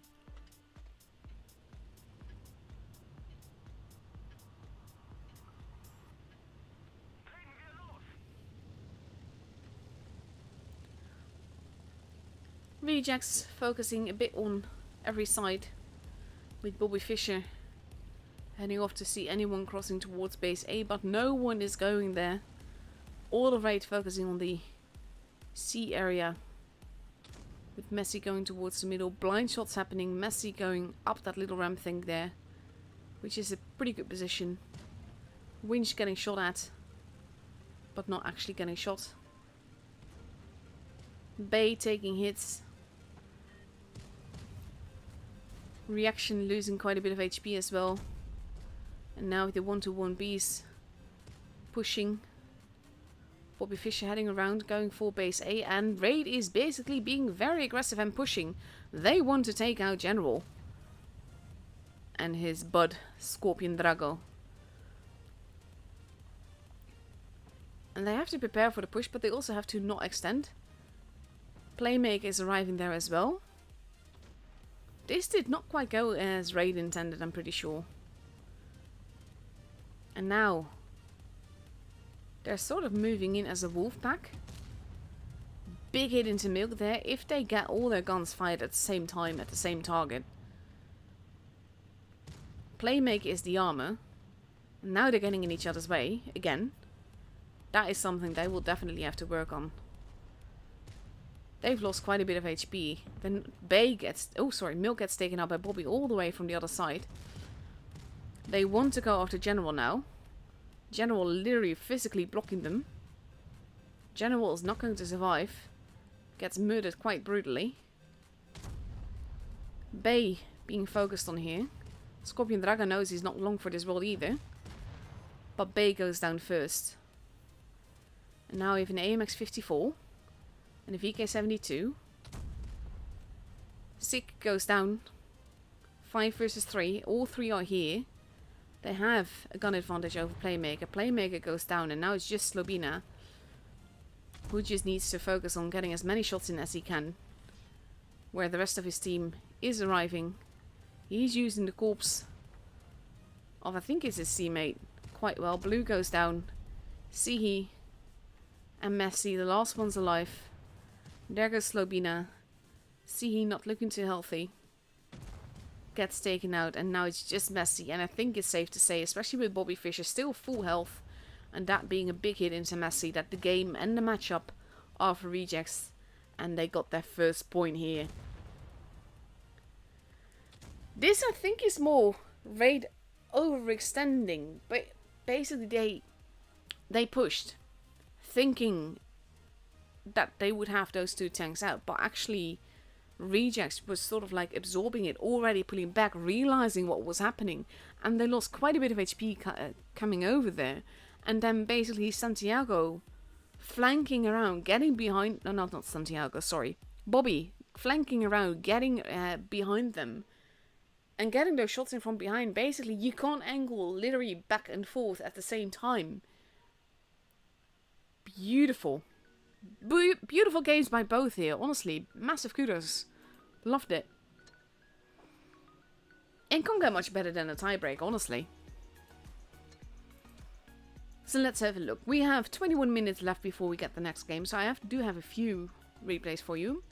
Rejects focusing a bit on every side, with Bobby Fischer heading off to see anyone crossing towards base A, but no one is going there. All of Raid focusing on the C area, with Messi going towards the middle. Blind shots happening. Messi going up that little ramp thing there, which is a pretty good position. Winch getting shot at, but not actually getting shot. Bay taking hits. Reaction losing quite a bit of HP as well. And now with the 1-to-1 Bs pushing. Bobby Fischer heading around, going for base A. And Raid is basically being very aggressive and pushing. They want to take out General. And his bud, Scorpion Drago. And they have to prepare for the push, but they also have to not extend. Playmaker is arriving there as well. This did not quite go as Raid intended, I'm pretty sure. And now they're sort of moving in as a wolf pack. Big hit into Milk there. If they get all their guns fired at the same time, at the same target. Playmaker is the armor. And now they're getting in each other's way again. That is something they will definitely have to work on. They've lost quite a bit of HP. Then Milk gets taken out by Bobby all the way from the other side. They want to go after General now. General literally physically blocking them. General is not going to survive. Gets murdered quite brutally. Bay being focused on here. Scorpion Dragon knows he's not long for this world either. But Bay goes down first. And now we have an AMX 54. And a VK 72. Sick goes down. 5 versus 3. All 3 are here. They have a gun advantage over Playmaker. Playmaker goes down and now it's just Slobina, who just needs to focus on getting as many shots in as he can. Where the rest of his team is arriving. He's using the corpse of, I think it's his teammate, quite well. Blue goes down. Sihi and Messi, the last one's alive. There goes Slobina. Sihi not looking too healthy. Gets taken out and now it's just Messi. And I think it's safe to say, especially with Bobby Fischer still full health, and that being a big hit into Messi, that the game and the matchup are for rejects. And they got their first point here. This I think is more Raid overextending, but basically they pushed thinking that they would have those 2 tanks out, but actually Rejects was sort of like absorbing it, already pulling back, realizing what was happening, and they lost quite a bit of HP coming over there. And then basically Santiago flanking around, getting behind, no, not Santiago, sorry, Bobby flanking around, getting behind them and getting those shots in from behind. Basically you can't angle literally back and forth at the same time. Beautiful. Beautiful games by both here, honestly. Massive kudos. Loved it. And can't get much better than a tiebreak, honestly. So let's have a look. We have 21 minutes left before we get the next game, so I do have a few replays for you.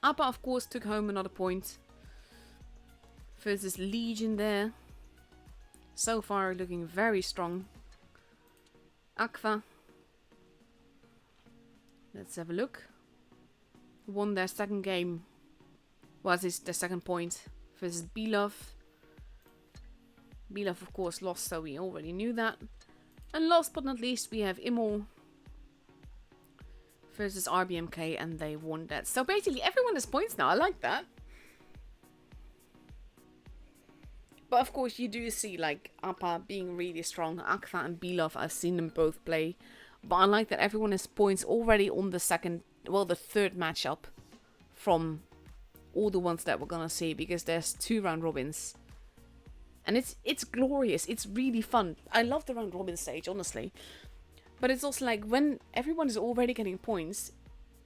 Appa, of course, took home another point. Versus Legion there. So far looking very strong. Aqua. Let's have a look. Won their second game. Was this their second point versus Belov. Belov of course lost, so we already knew that. And last but not least we have Amor versus RBMK, and they won that. So basically everyone has points now. I like that. But of course you do see like Appa being really strong. Akva and Belov, I've seen them both play. But I like that everyone has points already on the the third matchup from all the ones that we're gonna see, because there's 2 round robins. And it's glorious. It's really fun. I love the round robin stage, honestly. But it's also like when everyone is already getting points,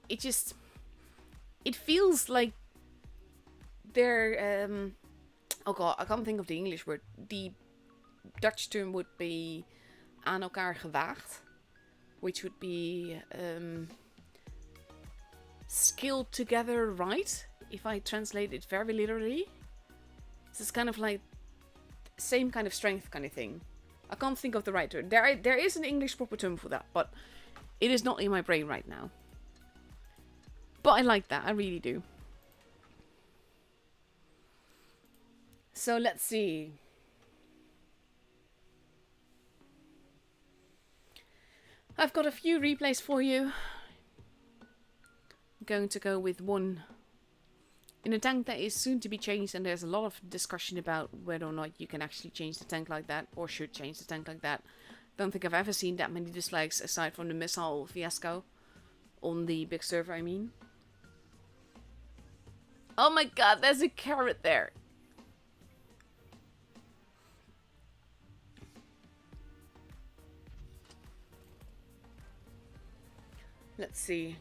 it feels like they're oh god, I can't think of the English word. The Dutch term would be aan elkaar gewaagd, which would be skilled together, right? If I translate it very literally. So it's kind of like same kind of strength kind of thing. I can't think of the right term. There is an English proper term for that, but it is not in my brain right now. But I like that, I really do. So let's see. I've got a few replays for you. I'm going to go with one In a tank that is soon to be changed, and there's a lot of discussion about whether or not you can actually change the tank like that, or should change the tank like that. Don't think I've ever seen that many dislikes aside from the missile fiasco on the big server, I mean. Oh my god, there's a carrot there. Let's see.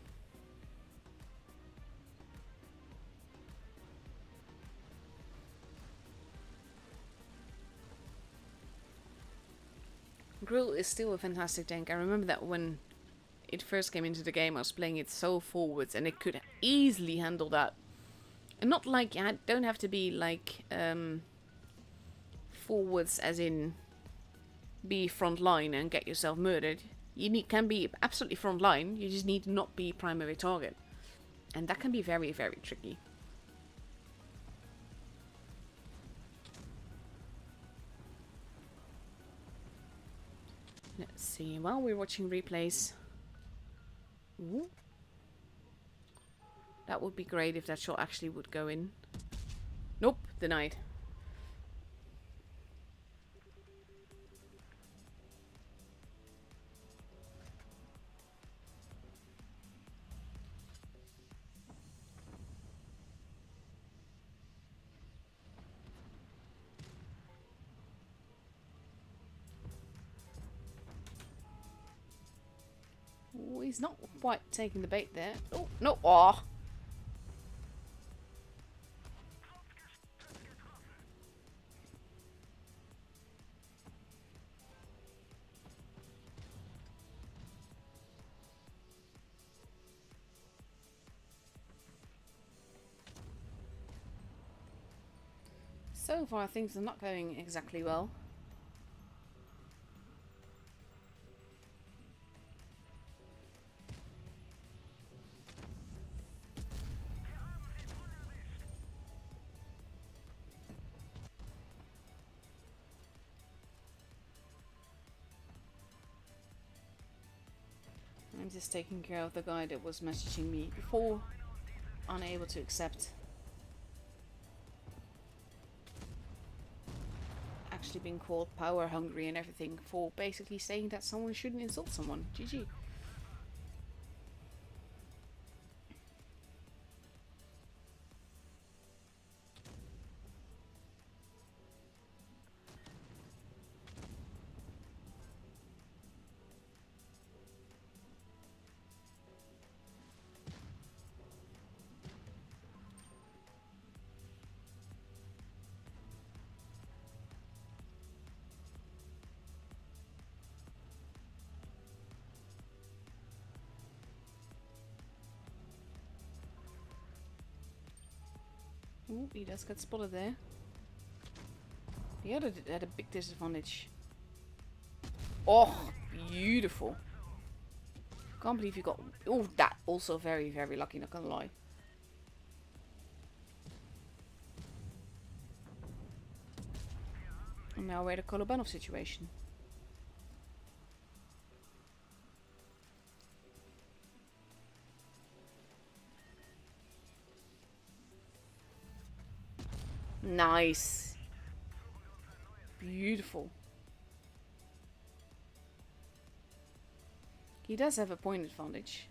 Grill is still a fantastic tank. I remember that when it first came into the game, I was playing it so forwards, and it could easily handle that. And not like, you don't have to be like forwards as in be front line and get yourself murdered. You can be absolutely front line, you just need to not be primary target. And that can be very, very tricky. Let's see, while we're watching replays. Ooh. That would be great if that shot actually would go in. Nope, denied. Ooh, he's not quite taking the bait there. Oh, no. Oh. So far, things are not going exactly well. I'm just taking care of the guy that was messaging me before, unable to accept. Actually being called power hungry and everything for basically saying that someone shouldn't insult someone. GG. Ooh, he does get spotted there. The other had a big disadvantage. Oh, beautiful. Can't believe you got... Oh, that also very, very lucky, not gonna lie. And now we're at a Kolobanov situation. Nice. Beautiful. He does have a point advantage.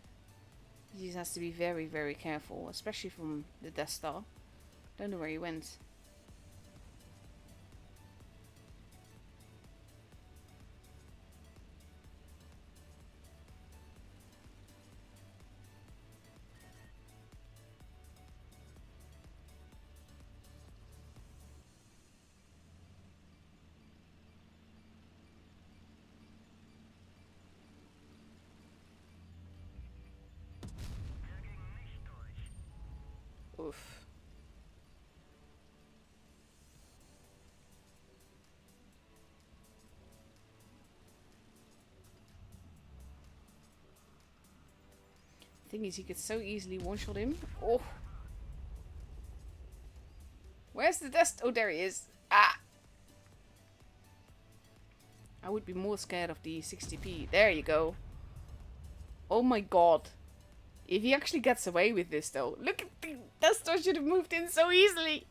He just has to be very, very careful, especially from the Death Star. Don't know where he went. Oof. Thing is, he could so easily one-shot him. Oh. Where's the dust? Oh, there he is. Ah. I would be more scared of the 60p. There you go. Oh my god. If he actually gets away with this, though, look at that star should have moved in so easily.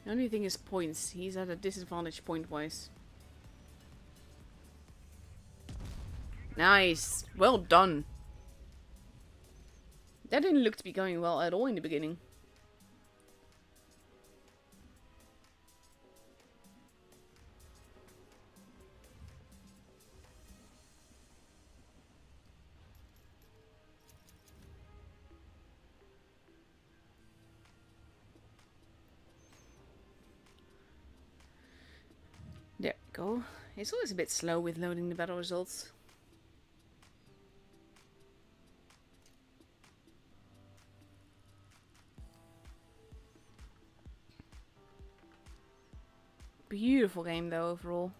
The only thing is points. He's at a disadvantage point-wise. Nice. Well done. That didn't look to be going well at all in the beginning. There we go. It's always a bit slow with loading the battle results. Beautiful game though overall.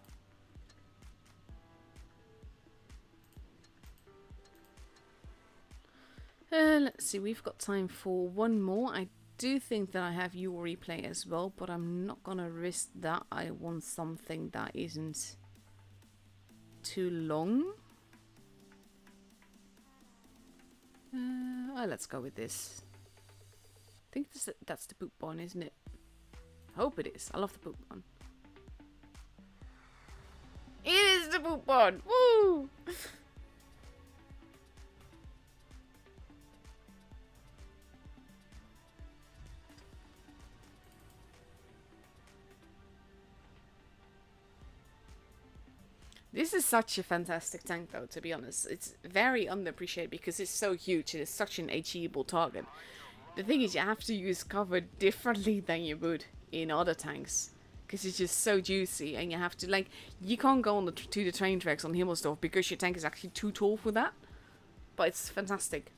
Let's see, we've got time for one more. I do think that I have your replay as well, but I'm not gonna risk that. I want something that isn't too long. Let's go with this. I think that's the poop one, isn't it? I hope it is. I love the poop one. It is the poop one! Woo! This is such a fantastic tank though, to be honest. It's very underappreciated because it's so huge and it's such an achievable target. The thing is, you have to use cover differently than you would in other tanks. Because it's just so juicy and you have to, like, you can't go on to the train tracks on Himmelsdorf because your tank is actually too tall for that. But it's fantastic.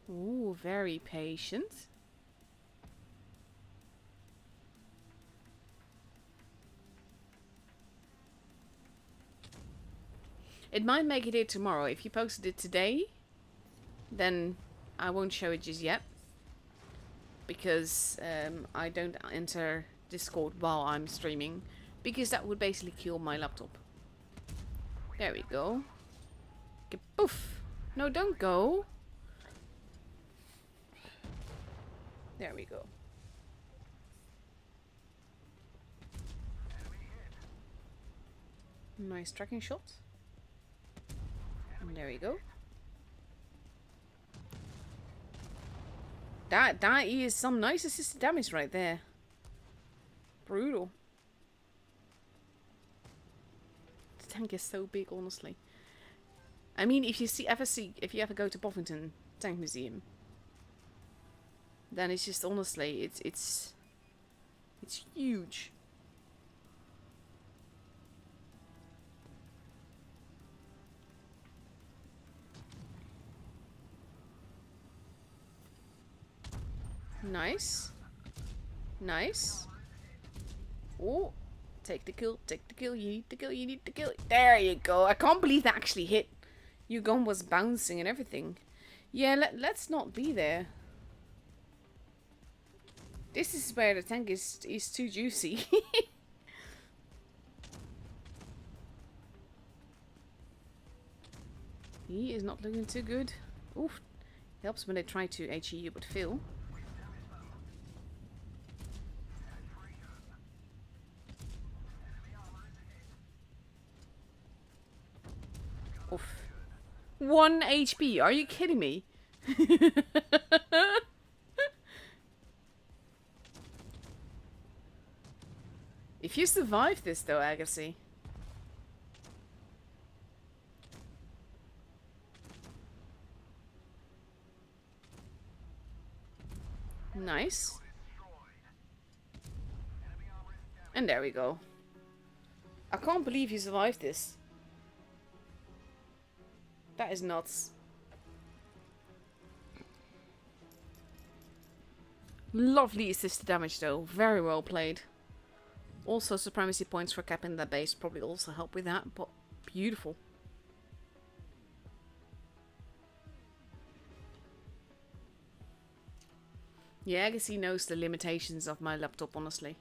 Ooh, very patient. It might make it here tomorrow. If you posted it today, then I won't show it just yet. Because I don't enter Discord while I'm streaming. Because that would basically kill my laptop. There we go. Poof! No, don't go. There we go. Nice tracking shot. And there we go. That is some nice assisted damage right there. Brutal. The tank is so big, honestly. I mean, if you ever go to Bovington Tank Museum, then it's just honestly, it's huge. Nice. Nice. Oh, take the kill, you need the kill, you need the kill. There you go. I can't believe that actually hit. Your gun was bouncing and everything. Yeah, let's not be there. This is where the tank is too juicy. He is not looking too good. Oof. Helps when they try to HE you, but fail. Oof. 1 HP. Are you kidding me? If you survive this though, Agassi. Nice. And there we go. I can't believe you survived this. That is nuts. Lovely assisted damage though. Very well played. Also supremacy points for capping that base probably also help with that, but beautiful. Yeah, I guess he knows the limitations of my laptop, honestly.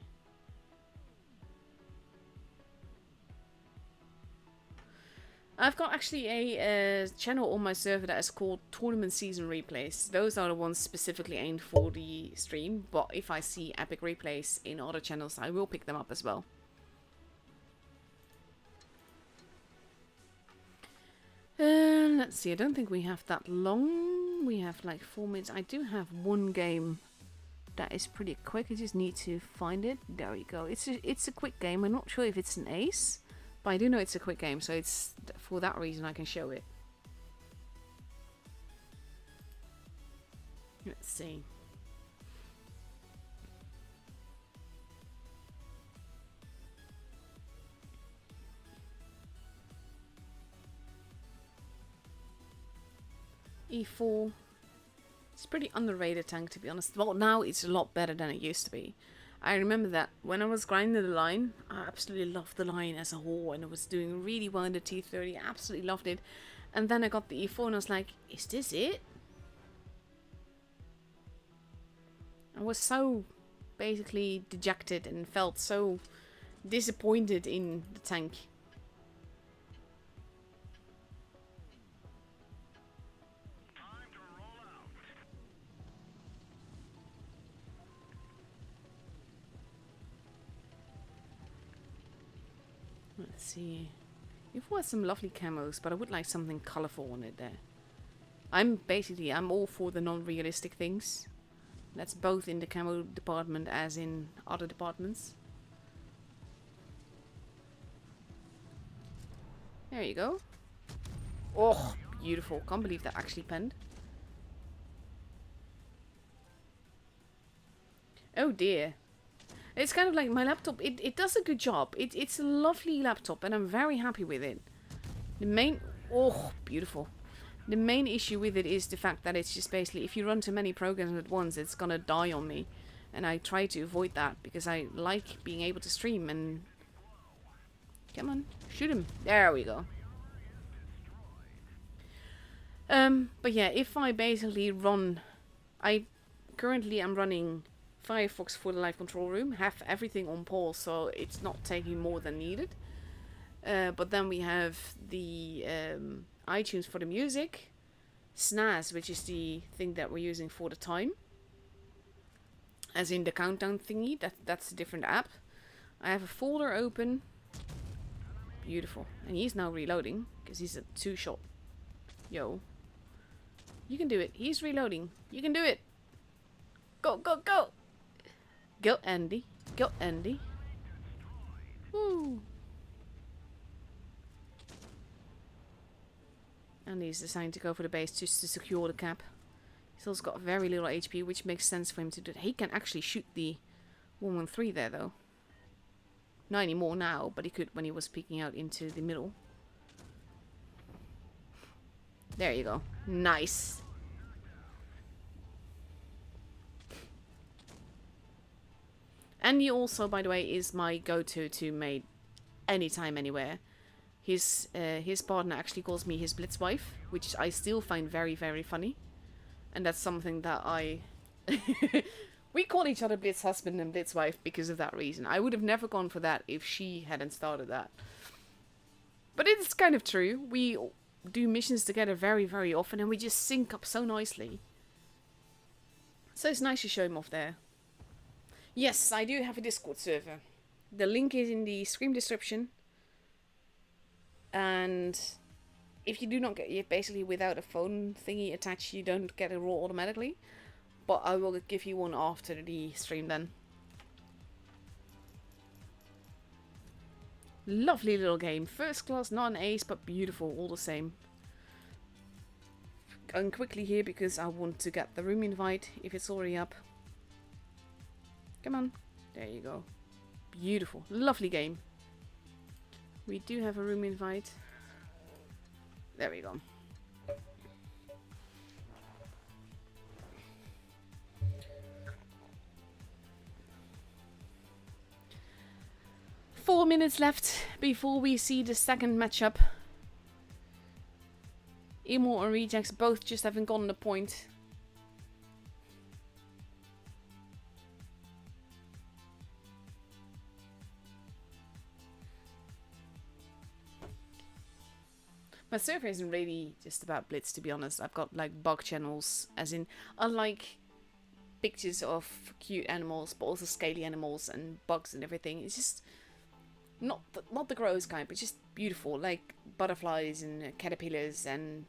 I've got actually a channel on my server that is called Tournament Season Replays. Those are the ones specifically aimed for the stream, but if I see epic replays in other channels, I will pick them up as well. Let's see, I don't think we have that long. We have like 4 minutes. I do have one game that is pretty quick. I just need to find it. There we go. It's a quick game. I'm not sure if it's an ace, but I do know it's a quick game, so it's for that reason I can show it. Let's see. E4. It's a pretty underrated tank, to be honest. Well, now it's a lot better than it used to be. I remember that when I was grinding the line, I absolutely loved the line as a whole, and it was doing really well in the T30. I absolutely loved it. And then I got the E4 and I was like, is this it? I was so basically dejected and felt so disappointed in the tank. Let's see. You've got some lovely camos, but I would like something colourful on it there. I'm all for the non-realistic things. That's both in the camo department as in other departments. There you go. Oh, beautiful. Can't believe that actually penned. Oh dear. It's kind of like my laptop, it does a good job. It's a lovely laptop and I'm very happy with it. The main... Oh, beautiful. The main issue with it is the fact that it's just basically, if you run too many programs at once, it's gonna die on me. And I try to avoid that because I like being able to stream and... Come on, shoot him. There we go. But yeah, if I basically run... Currently I'm running Firefox for the live control room, have everything on pause, so it's not taking more than needed. But then we have the iTunes for the music, Snaz, which is the thing that we're using for the time, as in the countdown thingy. That's a different app. I have a folder open. Beautiful. And he's now reloading because he's a 2-shot. Yo, you can do it. He's reloading. You can do it. Go, go, go. Go, Andy. Go, Andy. Woo. And he's deciding to go for the base just to secure the cap. He's also got very little HP, which makes sense for him to do it. He can actually shoot the 113 there, though. Not anymore now, but he could when he was peeking out into the middle. There you go. Nice. Andy also, by the way, is my go-to to mate anytime, anywhere. His partner actually calls me his Blitz wife, which I still find very, very funny. And that's something that I... We call each other Blitz husband and Blitz wife because of that reason. I would have never gone for that if she hadn't started that. But it's kind of true. We do missions together very, very often and we just sync up so nicely. So it's nice to show him off there. Yes, I do have a Discord server. The link is in the stream description. And if you do not get it, basically without a phone thingy attached, you don't get a role automatically. But I will give you one after the stream then. Lovely little game. First class, not an ace, but beautiful all the same. Going quickly here because I want to get the room invite if it's already up. Come on. There you go. Beautiful. Lovely game. We do have a room invite. There we go. 4 minutes left before we see the second matchup. Amor and Rejects both just haven't gotten the point. My server isn't really just about Blitz, to be honest. I've got like bug channels, as in I like pictures of cute animals, but also scaly animals and bugs and everything. It's just not the gross kind, but just beautiful, like butterflies and caterpillars and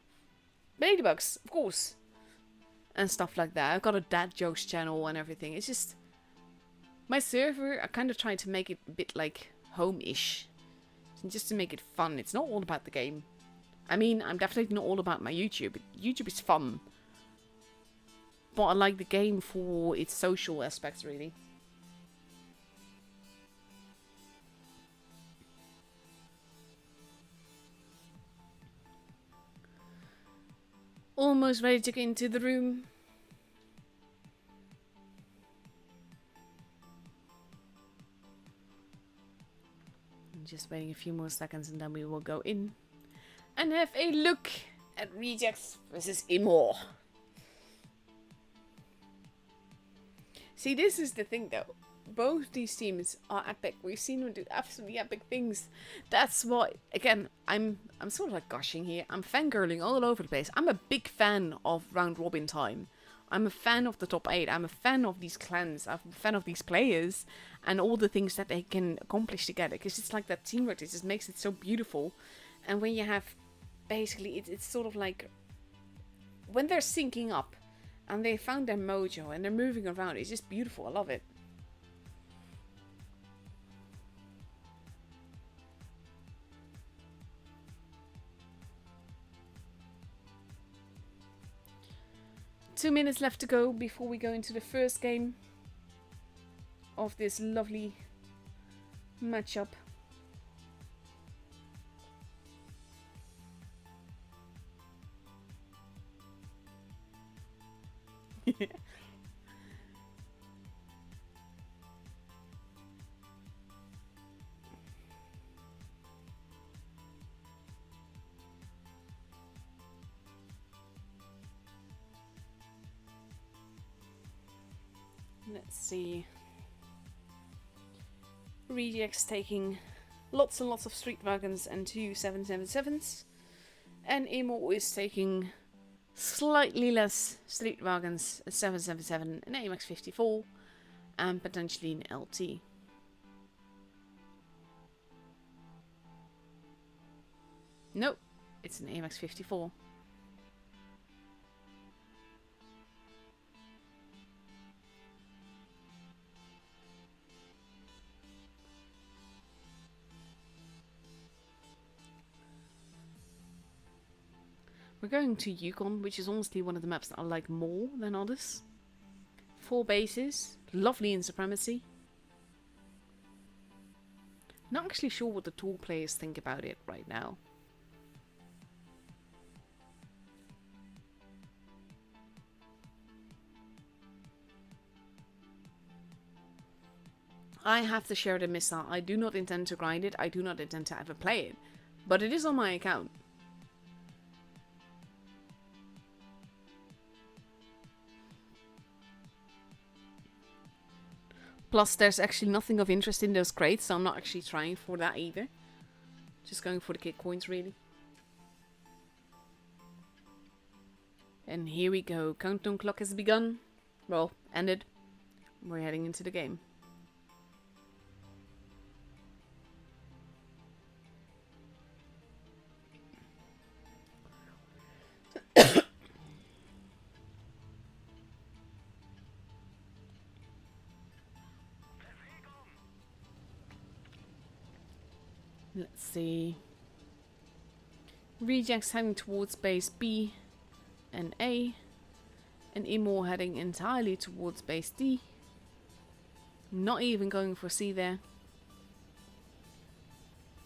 ladybugs, of course, and stuff like that. I've got a dad jokes channel and everything. It's just my server. I kind of try to make it a bit like home-ish, just to make it fun. It's not all about the game. I mean, I'm definitely not all about my YouTube. YouTube is fun. But I like the game for its social aspects, really. Almost ready to get into the room. Just waiting a few more seconds and then we will go in and have a look at Rejects versus Amor. See, this is the thing though. Both these teams are epic. We've seen them do absolutely epic things. That's why, again, I'm sort of like gushing here. I'm fangirling all over the place. I'm a big fan of round robin time. I'm a fan of the top 8. I'm a fan of these clans. I'm a fan of these players and all the things that they can accomplish together. Because it's like that teamwork. It just makes it so beautiful. And when you have, basically, it's sort of like when they're syncing up and they found their mojo and they're moving around. It's just beautiful. I love it. Two minutes left to go before we go into the first game of this lovely matchup. Let's see. Rejects taking lots and lots of Street Wagons and 2 777s. And Amor is taking slightly less Street Wagons, a 777, an AMX 54, and potentially an LT. Nope, it's an AMX 54. We're going to Yukon, which is honestly one of the maps that I like more than others. 4 bases, lovely in Supremacy. Not actually sure what the tour players think about it right now. I have the Sheridan missile. I do not intend to grind it. I do not intend to ever play it. But it is on my account. Plus, there's actually nothing of interest in those crates, so I'm not actually trying for that either. Just going for the kit coins, really. And here we go. Countdown clock has begun. Well, ended. We're heading into the game. Let's see. Rejects heading towards base B and A. And Amor heading entirely towards base D. Not even going for C there.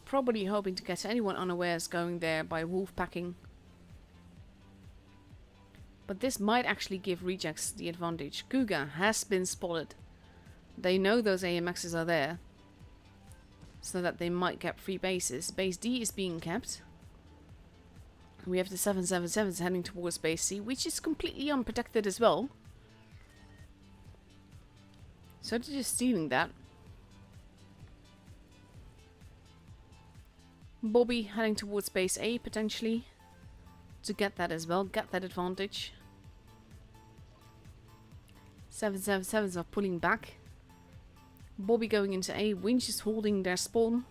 Probably hoping to catch anyone unawares going there by wolf packing. But this might actually give Rejects the advantage. Kuga has been spotted. They know those AMXs are there. so that they might get 3 bases. Base D is being kept. We have the 777s heading towards base C, which is completely unprotected as well. So they're just stealing that. Bobby heading towards base A potentially to get that as well, get that advantage. 777s are pulling back. Bobby going into A, Winch is holding their spawn.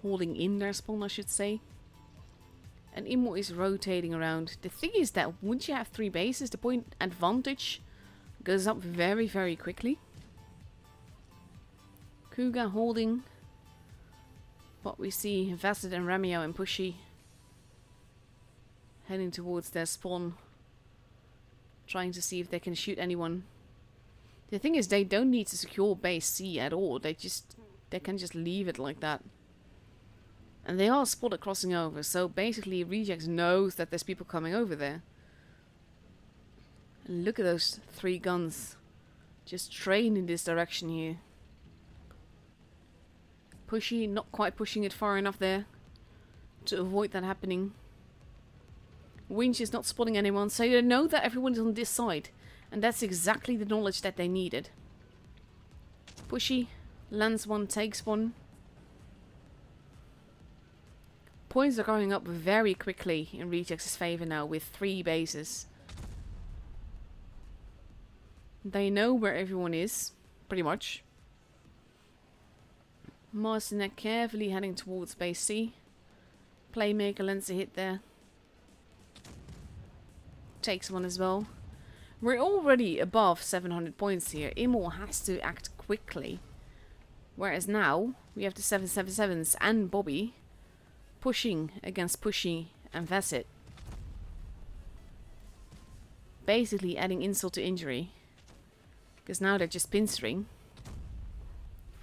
Holding in their spawn, I should say. And Amor is rotating around. The thing is that once you have 3 bases, the point advantage goes up very, very quickly. Kuga holding. But we see Vasset and Ramio and Pushy heading towards their spawn. Trying to see if they can shoot anyone. The thing is, they don't need to secure base C at all. They can just leave it like that. And they are spotted crossing over, so basically Rejects knows that there's people coming over there. And look at those 3 guns. Just train in this direction here. Pushy, not quite pushing it far enough there to avoid that happening. Winch is not spotting anyone, so you know that everyone is on this side. And that's exactly the knowledge that they needed. Pushy lands one, takes one. Points are going up very quickly in Rejects' favor now with 3 bases. They know where everyone is, pretty much. Marcinek carefully heading towards base C. Playmaker lands a hit there. Takes one as well. We're already above 700 points here. Amor has to act quickly. Whereas now, we have the 777s and Bobby pushing against Pushy and Vasset. Basically adding insult to injury. Because now they're just pincering.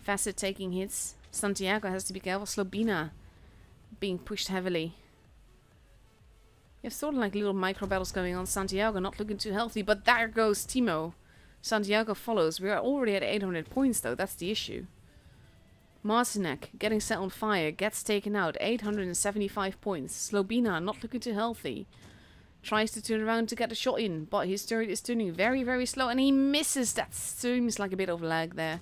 Vasset taking hits. Santiago has to be careful. Slobina being pushed heavily. You have sort of like little micro battles going on. Santiago not looking too healthy, but there goes Timo. Santiago follows. We are already at 800 points though, that's the issue. Marcinek getting set on fire, gets taken out, 875 points. Slobina not looking too healthy. Tries to turn around to get a shot in, but his turret is turning very, very slow and he misses. That seems like a bit of lag there.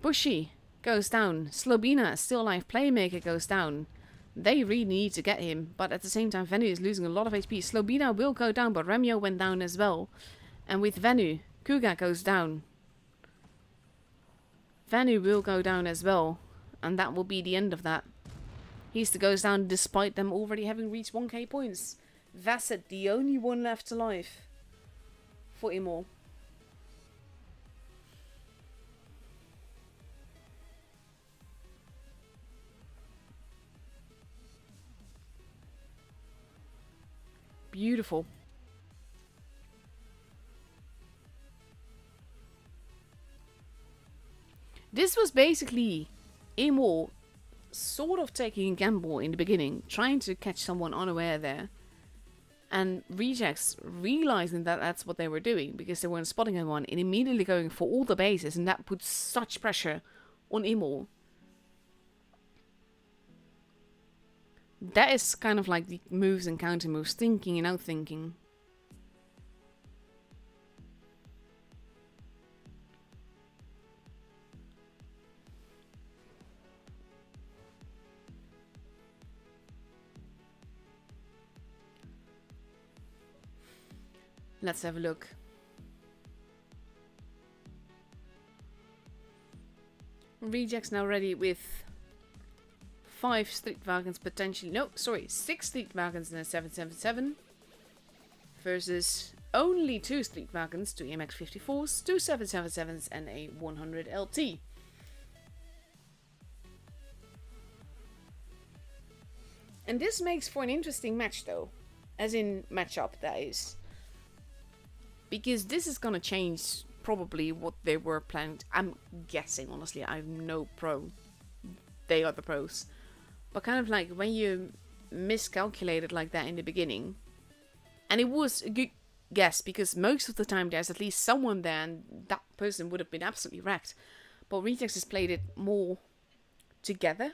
Bushy goes down. Slobina, still alive. Playmaker goes down. They really need to get him, but at the same time Venu is losing a lot of HP. Slobina will go down, but Remio went down as well. And with Venu, Kuga goes down. Vanu will go down as well, and that will be the end of that. Heaster goes down despite them already having reached 1k points. Vasset, the only one left alive for Amor. Beautiful. This was basically Amor sort of taking a gamble in the beginning, trying to catch someone unaware there. And Rejects realizing that that's what they were doing because they weren't spotting anyone and immediately going for all the bases, and that puts such pressure on Amor. That is kind of like the moves and counter moves, thinking and outthinking. Let's have a look. Rejects now ready with 5 street wagons potentially. No, sorry, 6 street wagons and a 777. Versus only 2 street wagons, 2 MX-54s, 2 777s and a 100 LT. And this makes for an interesting match though. As in matchup, that is. Because this is gonna change probably what they were planning. I'm guessing, honestly, I'm no pro. They are the pros. But kind of like when you miscalculated like that in the beginning. And it was a good guess because most of the time there's at least someone there and that person would have been absolutely wrecked. But Rejects has played it more together,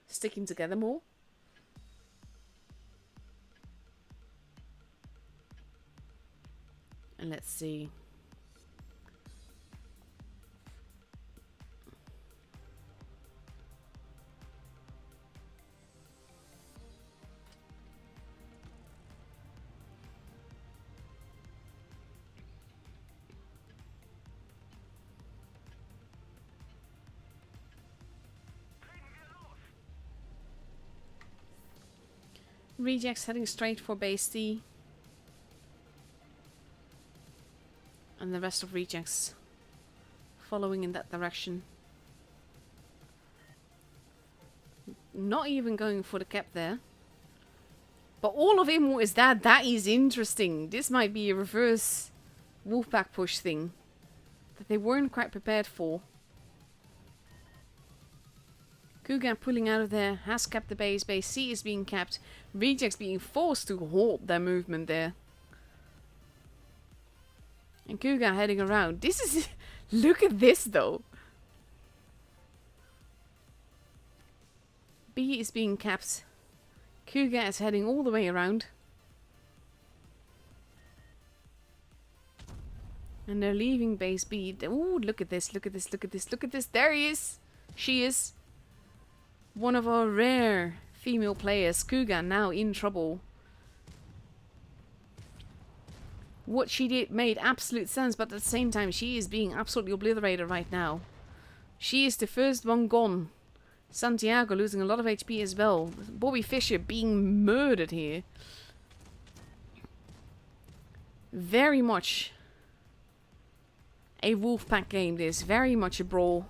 sticking together more. And let's see. Rejects heading straight for base C. And the rest of rejects following in that direction. Not even going for the cap there. But all of Amor is that. That is interesting. This might be a reverse Wolfpack push thing that they weren't quite prepared for. Kugan pulling out of there, has kept the base. Base C is being kept. Rejects being forced to halt their movement there. And Kugan heading around. This is... Look at this though. B is being kept. Kugan is heading all the way around. And they're leaving base B. Ooh, look at this, look at this, look at this, look at this. There he is. She is. One of our rare female players. Kugan now in trouble. What she did made absolute sense, but at the same time she is being absolutely obliterated right now. She is the first one gone. Santiago losing a lot of HP as well. Bobby Fischer being murdered here. Very much a Wolfpack game this. Very much a brawl.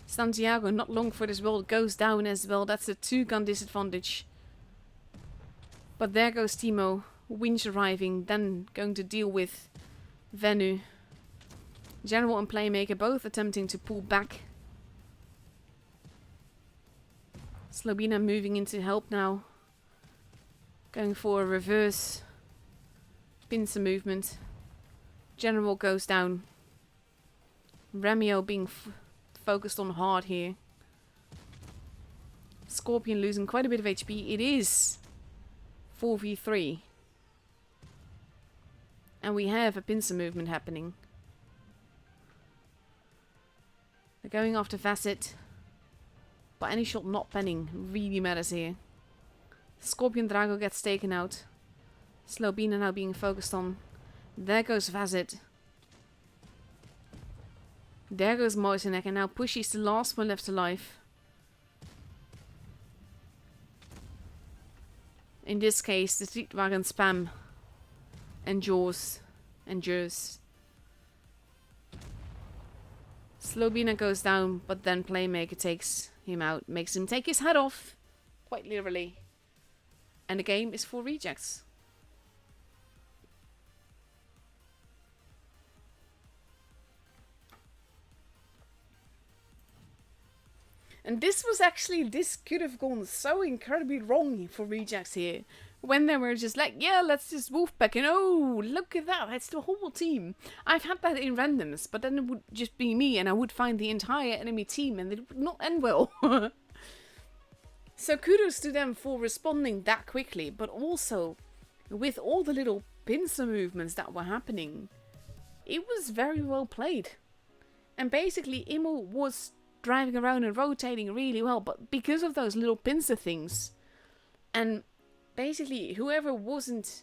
Santiago not long for this world goes down as well. That's a 2-gun disadvantage. But there goes Timo. Winch arriving. Then going to deal with Venu. General and Playmaker both attempting to pull back. Slobina moving in to help now. Going for a reverse pincer movement. General goes down. Ramio being focused on hard here. Scorpion losing quite a bit of HP. It is 4v3. And we have a pincer movement happening. They're going after Facet. But any shot not penning really matters here. Scorpion Drago gets taken out. Slobina now being focused on. There goes Facet. There goes Moisenek, and now Pushy's the last one left alive. In this case, the Triebwagen spam endures. Slobina goes down, but then Playmaker takes him out, makes him take his head off, quite literally. And the game is for rejects. And this could have gone so incredibly wrong for rejects here. When they were just like, yeah, let's just Wolfpack, and oh, look at that, it's the whole team. I've had that in randoms, but then it would just be me, and I would find the entire enemy team, and it would not end well. So kudos to them for responding that quickly, but also with all the little pincer movements that were happening, it was very well played. And basically, Amor was driving around and rotating really well, but because of those little pincer things, and basically whoever wasn't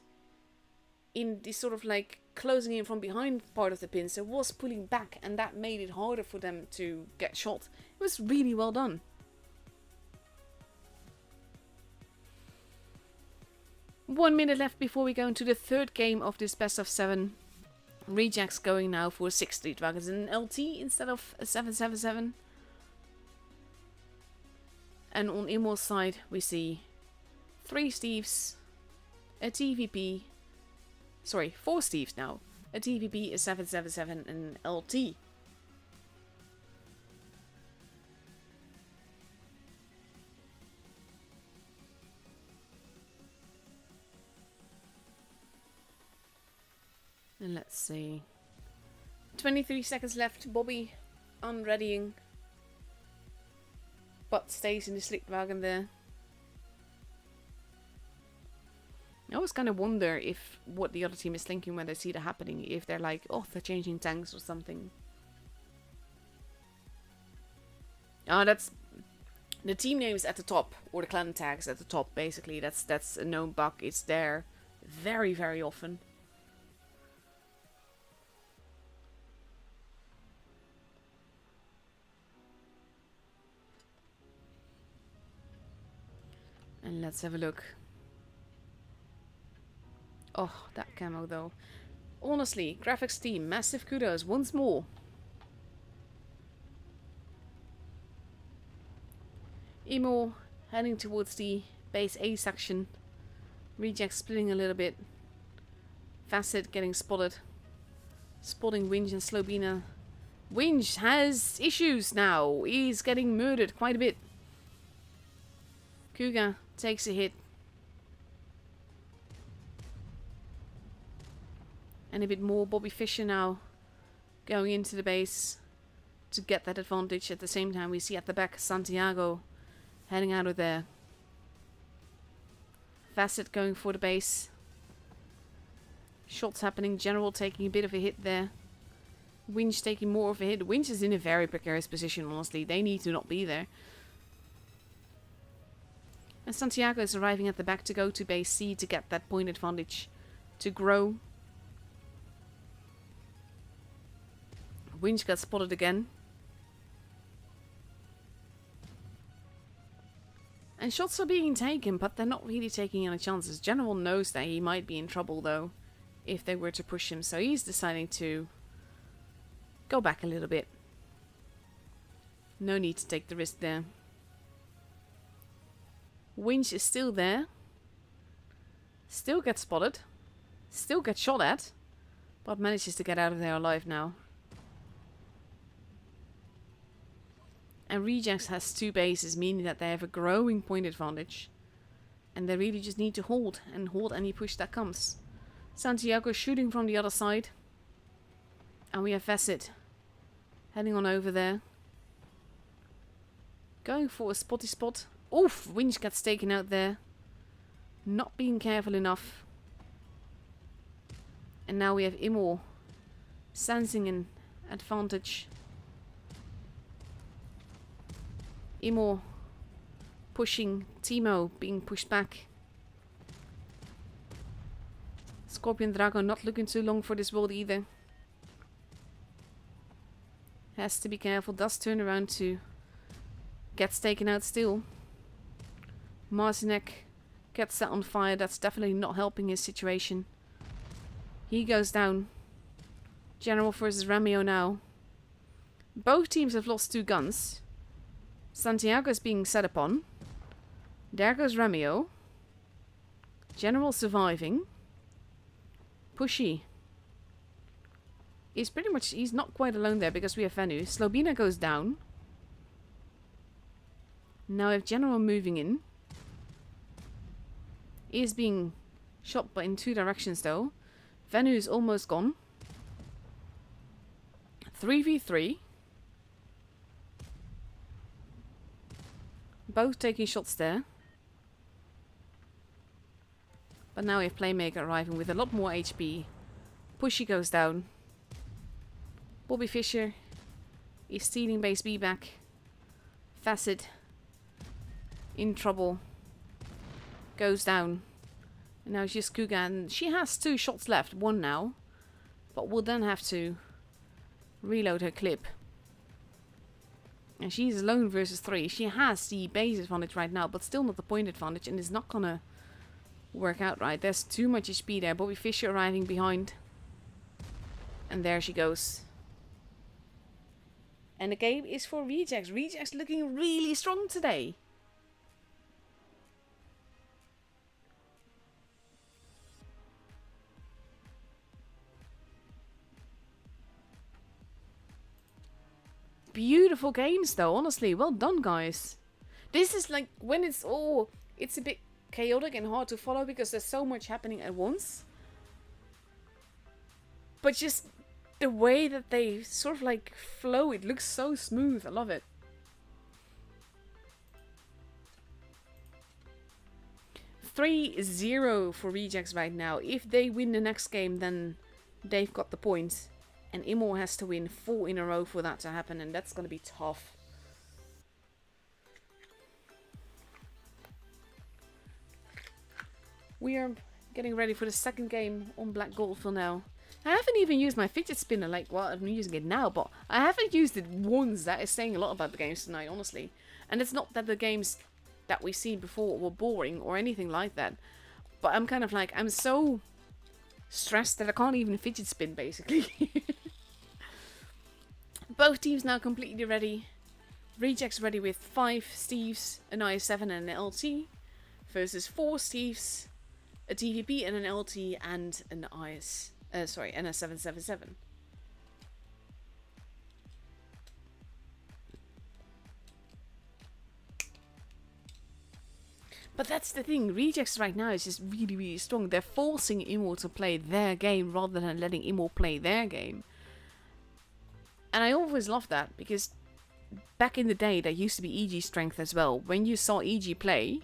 in this sort of like closing in from behind part of the pincer was pulling back, and that made it harder for them to get shot. It was really well done. One minute left before we go into the third game of this best of 7. Rejects going now for 6 Triebwagons in LT instead of a 777. And on Amor's side, we see 3 Steves, a TVP, sorry, 4 Steves now, a TVP, a 777, and an LT. And let's see. 23 seconds left. Bobby unreadying. but stays in the slick wagon there. I always kind of wonder if what the other team is thinking when they see that happening. If they're like, oh, they're changing tanks or something. That's the team names at the top, or the clan tags at the top. Basically, that's a known bug. It's there very, very often. And let's have a look. Oh, that camo though. Honestly, graphics team, massive kudos once more. Amor heading towards the base A section. Reject splitting a little bit. Facet getting spotted. Spotting Winch and Slobina. Winch has issues now. He's getting murdered quite a bit. Kuga takes a hit. And a bit more. Bobby Fischer now going into the base to get that advantage. At the same time, we see at the back Santiago heading out of there. Facet going for the base. Shots happening. General taking a bit of a hit there. Winch taking more of a hit. Winch is in a very precarious position, honestly. They need to not be there. And Santiago is arriving at the back to go to base C to get that point advantage to grow. Winch got spotted again. And shots are being taken, but they're not really taking any chances. General knows that he might be in trouble, though, if they were to push him. So he's deciding to go back a little bit. No need to take the risk there. Winch is still there. Still gets spotted. Still gets shot at. But manages to get out of there alive now. And Rejects has 2 bases, meaning that they have a growing point advantage. And they really just need to hold, and hold any push that comes. Santiago shooting from the other side. And we have Facet heading on over there. Going for a spotty spot. Oof! Winch gets taken out there. Not being careful enough. And now we have Amor sensing an advantage. Amor pushing Timo, being pushed back. Scorpion Drago not looking too long for this world either. Has to be careful, does turn around to gets taken out still. Marcinek gets set on fire, that's definitely not helping his situation. He goes down. General versus Romeo now. Both teams have lost 2 guns. Santiago is being set upon. There goes Romeo. General surviving. Pushy is pretty much, he's not quite alone there because we have Venu. Slobina goes down. Now we have General moving in. He is being shot but in 2 directions though. Venu is almost gone. 3v3. Both taking shots there. But now we have Playmaker arriving with a lot more HP. Pushy goes down. Bobby Fischer is stealing base B back. Facet in trouble. Goes down. And now it's just Kugan. She has 2 shots left. 1 now. But will then have to reload her clip. And she's alone versus 3. She has the base advantage right now, but still not the point advantage. And it's not gonna work out right. There's too much HP there. Bobby Fischer arriving behind. And there she goes. And the game is for Rejects. Rejects looking really strong today. Beautiful games though, honestly. Well done, guys. This is like when it's a bit chaotic and hard to follow because there's so much happening at once. But just the way that they sort of like flow, it looks so smooth. I love it. 3-0 for Rejects right now. If they win the next game, then they've got the points. And Amor has to win 4 in a row for that to happen, and that's going to be tough. We are getting ready for the second game on Black Gold for now. I haven't even used my fidget spinner, like, well, I'm using it now, but I haven't used it once. That is saying a lot about the games tonight, honestly. And it's not that the games that we've seen before were boring or anything like that. But I'm kind of like, I'm so stressed that I can't even fidget spin, basically. Both teams now completely ready. Rejects ready with 5 Steves, an IS-7 and an LT. Versus 4 Steves, a TVP and an LT and an and a 777. But that's the thing, Rejects right now is just really, really strong. They're forcing Amor to play their game rather than letting Amor play their game. And I always love that, because back in the day there used to be EG strength as well. When you saw EG play,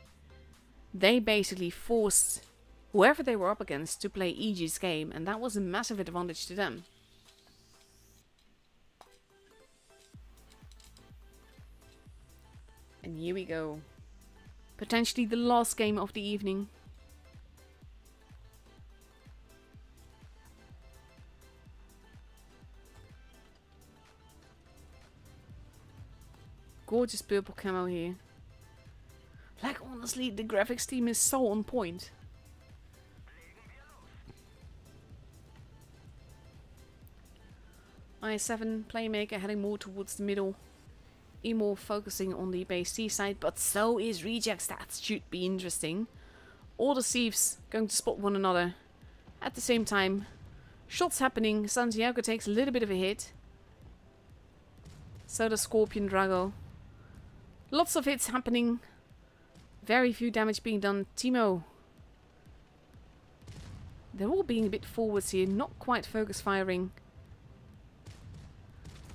they basically forced whoever they were up against to play EG's game, and that was a massive advantage to them. And here we go. Potentially the last game of the evening. Gorgeous purple camo here. Like, honestly, the graphics team is so on point. I7 playmaker heading more towards the middle. Amor focusing on the base C side, but so is Rejects. That should be interesting. All the Thieves going to spot one another at the same time. Shots happening. Santiago takes a little bit of a hit. So does Scorpion Drago. Lots of hits happening. Very few damage being done. Timo. They're all being a bit forwards here. Not quite focus firing.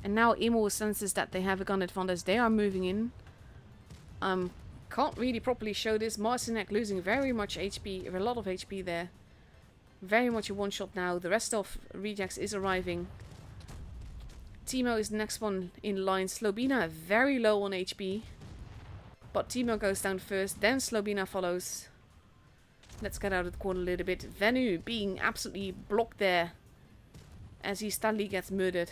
And now Amor senses that they have a gun advantage. They are moving in. Can't really properly show this. Marcinek losing very much HP. A lot of HP there. Very much a one-shot now. The rest of Rejects is arriving. Timo is the next one in line. Slobina very low on HP. But Timo goes down first. Then Slobina follows. Let's get out of the corner a little bit. Venu being absolutely blocked there. As he steadily gets murdered.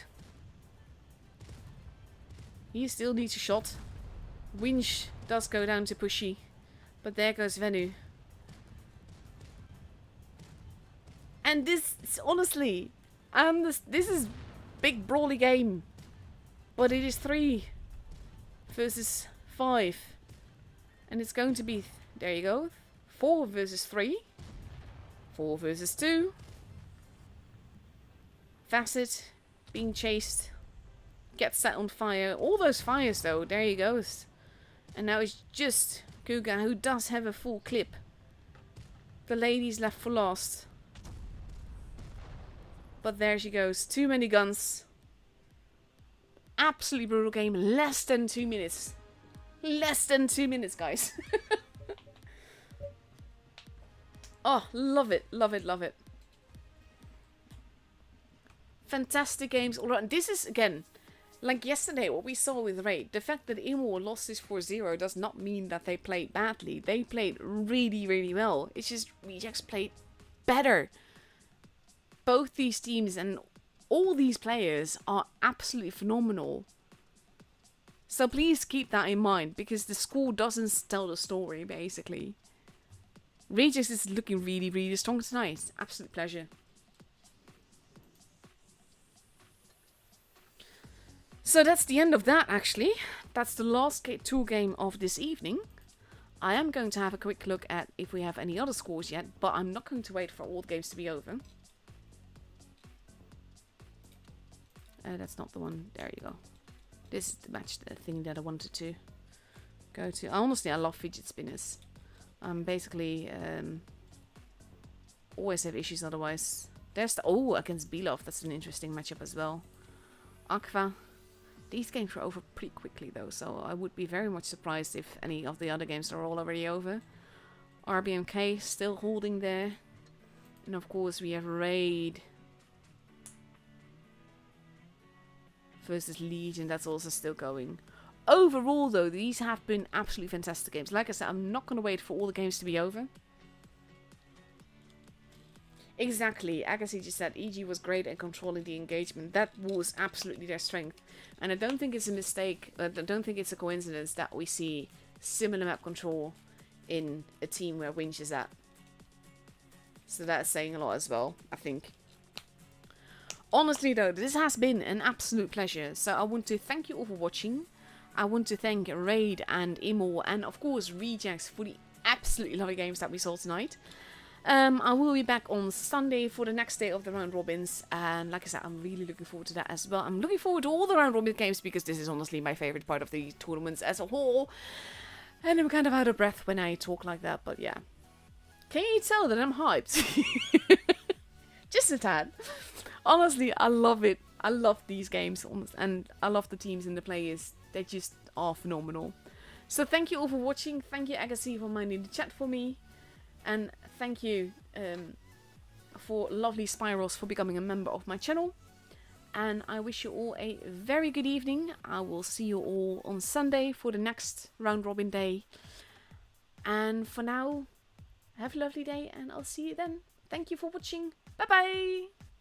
He still needs a shot. Winch does go down to Pushy. But there goes Venu. And this is honestly... this is big brawly game. But it is 3 versus 5. And it's going to be... there you go. 4 versus 3. 4 versus 2. Facet being chased. Gets set on fire. All those fires though, there he goes. And now it's just Kuga, who does have a full clip. The lady's left for last. But there she goes. Too many guns. Absolutely brutal game. Less than 2 minutes. Less than 2 minutes, guys. Oh, love it. Love it, love it. Fantastic games all around. This is, again... like yesterday, what we saw with Raid, the fact that Amor lost this 4-0 does not mean that they played badly. They played really, really well. It's just Rejects played better. Both these teams and all these players are absolutely phenomenal. So please keep that in mind, because the score doesn't tell the story, basically. Rejects is looking really, really strong tonight. Absolute pleasure. So that's the end of that, actually. That's the last tour game of this evening. I am going to have a quick look at if we have any other scores yet, but I'm not going to wait for all the games to be over. That's not the one. There you go. This is the match, the thing that I wanted to go to. Honestly, I love fidget spinners. Basically, always have issues otherwise. There's the... oh, against Belov. That's an interesting matchup as well. Aqua. These games were over pretty quickly though, so I would be very much surprised if any of the other games are all already over. RBMK still holding there. And of course we have Raid versus Legion, that's also still going. Overall though, these have been absolutely fantastic games. Like I said, I'm not going to wait for all the games to be over. Exactly, Agassi just said EG was great at controlling the engagement. That was absolutely their strength. And I don't think it's a mistake, I don't think it's a coincidence that we see similar map control in a team where Winch is at. So that's saying a lot as well, I think. Honestly though, this has been an absolute pleasure. So I want to thank you all for watching. I want to thank Raid and Amor and of course Rejects for the absolutely lovely games that we saw tonight. I will be back on Sunday for the next day of the round robins, and like I said, I'm really looking forward to that as well. I'm looking forward to all the round robin games because this is honestly my favorite part of the tournaments as a whole. And I'm kind of out of breath when I talk like that, but yeah. Can you tell that I'm hyped? Just a tad. Honestly, I love it. I love these games, and I love the teams and the players. They just are phenomenal. So thank you all for watching. Thank you, Agassi, for minding the chat for me. And thank you for lovely Spirals for becoming a member of my channel. And I wish you all a very good evening. I will see you all on Sunday for the next round robin day. And for now, have a lovely day and I'll see you then. Thank you for watching. Bye bye!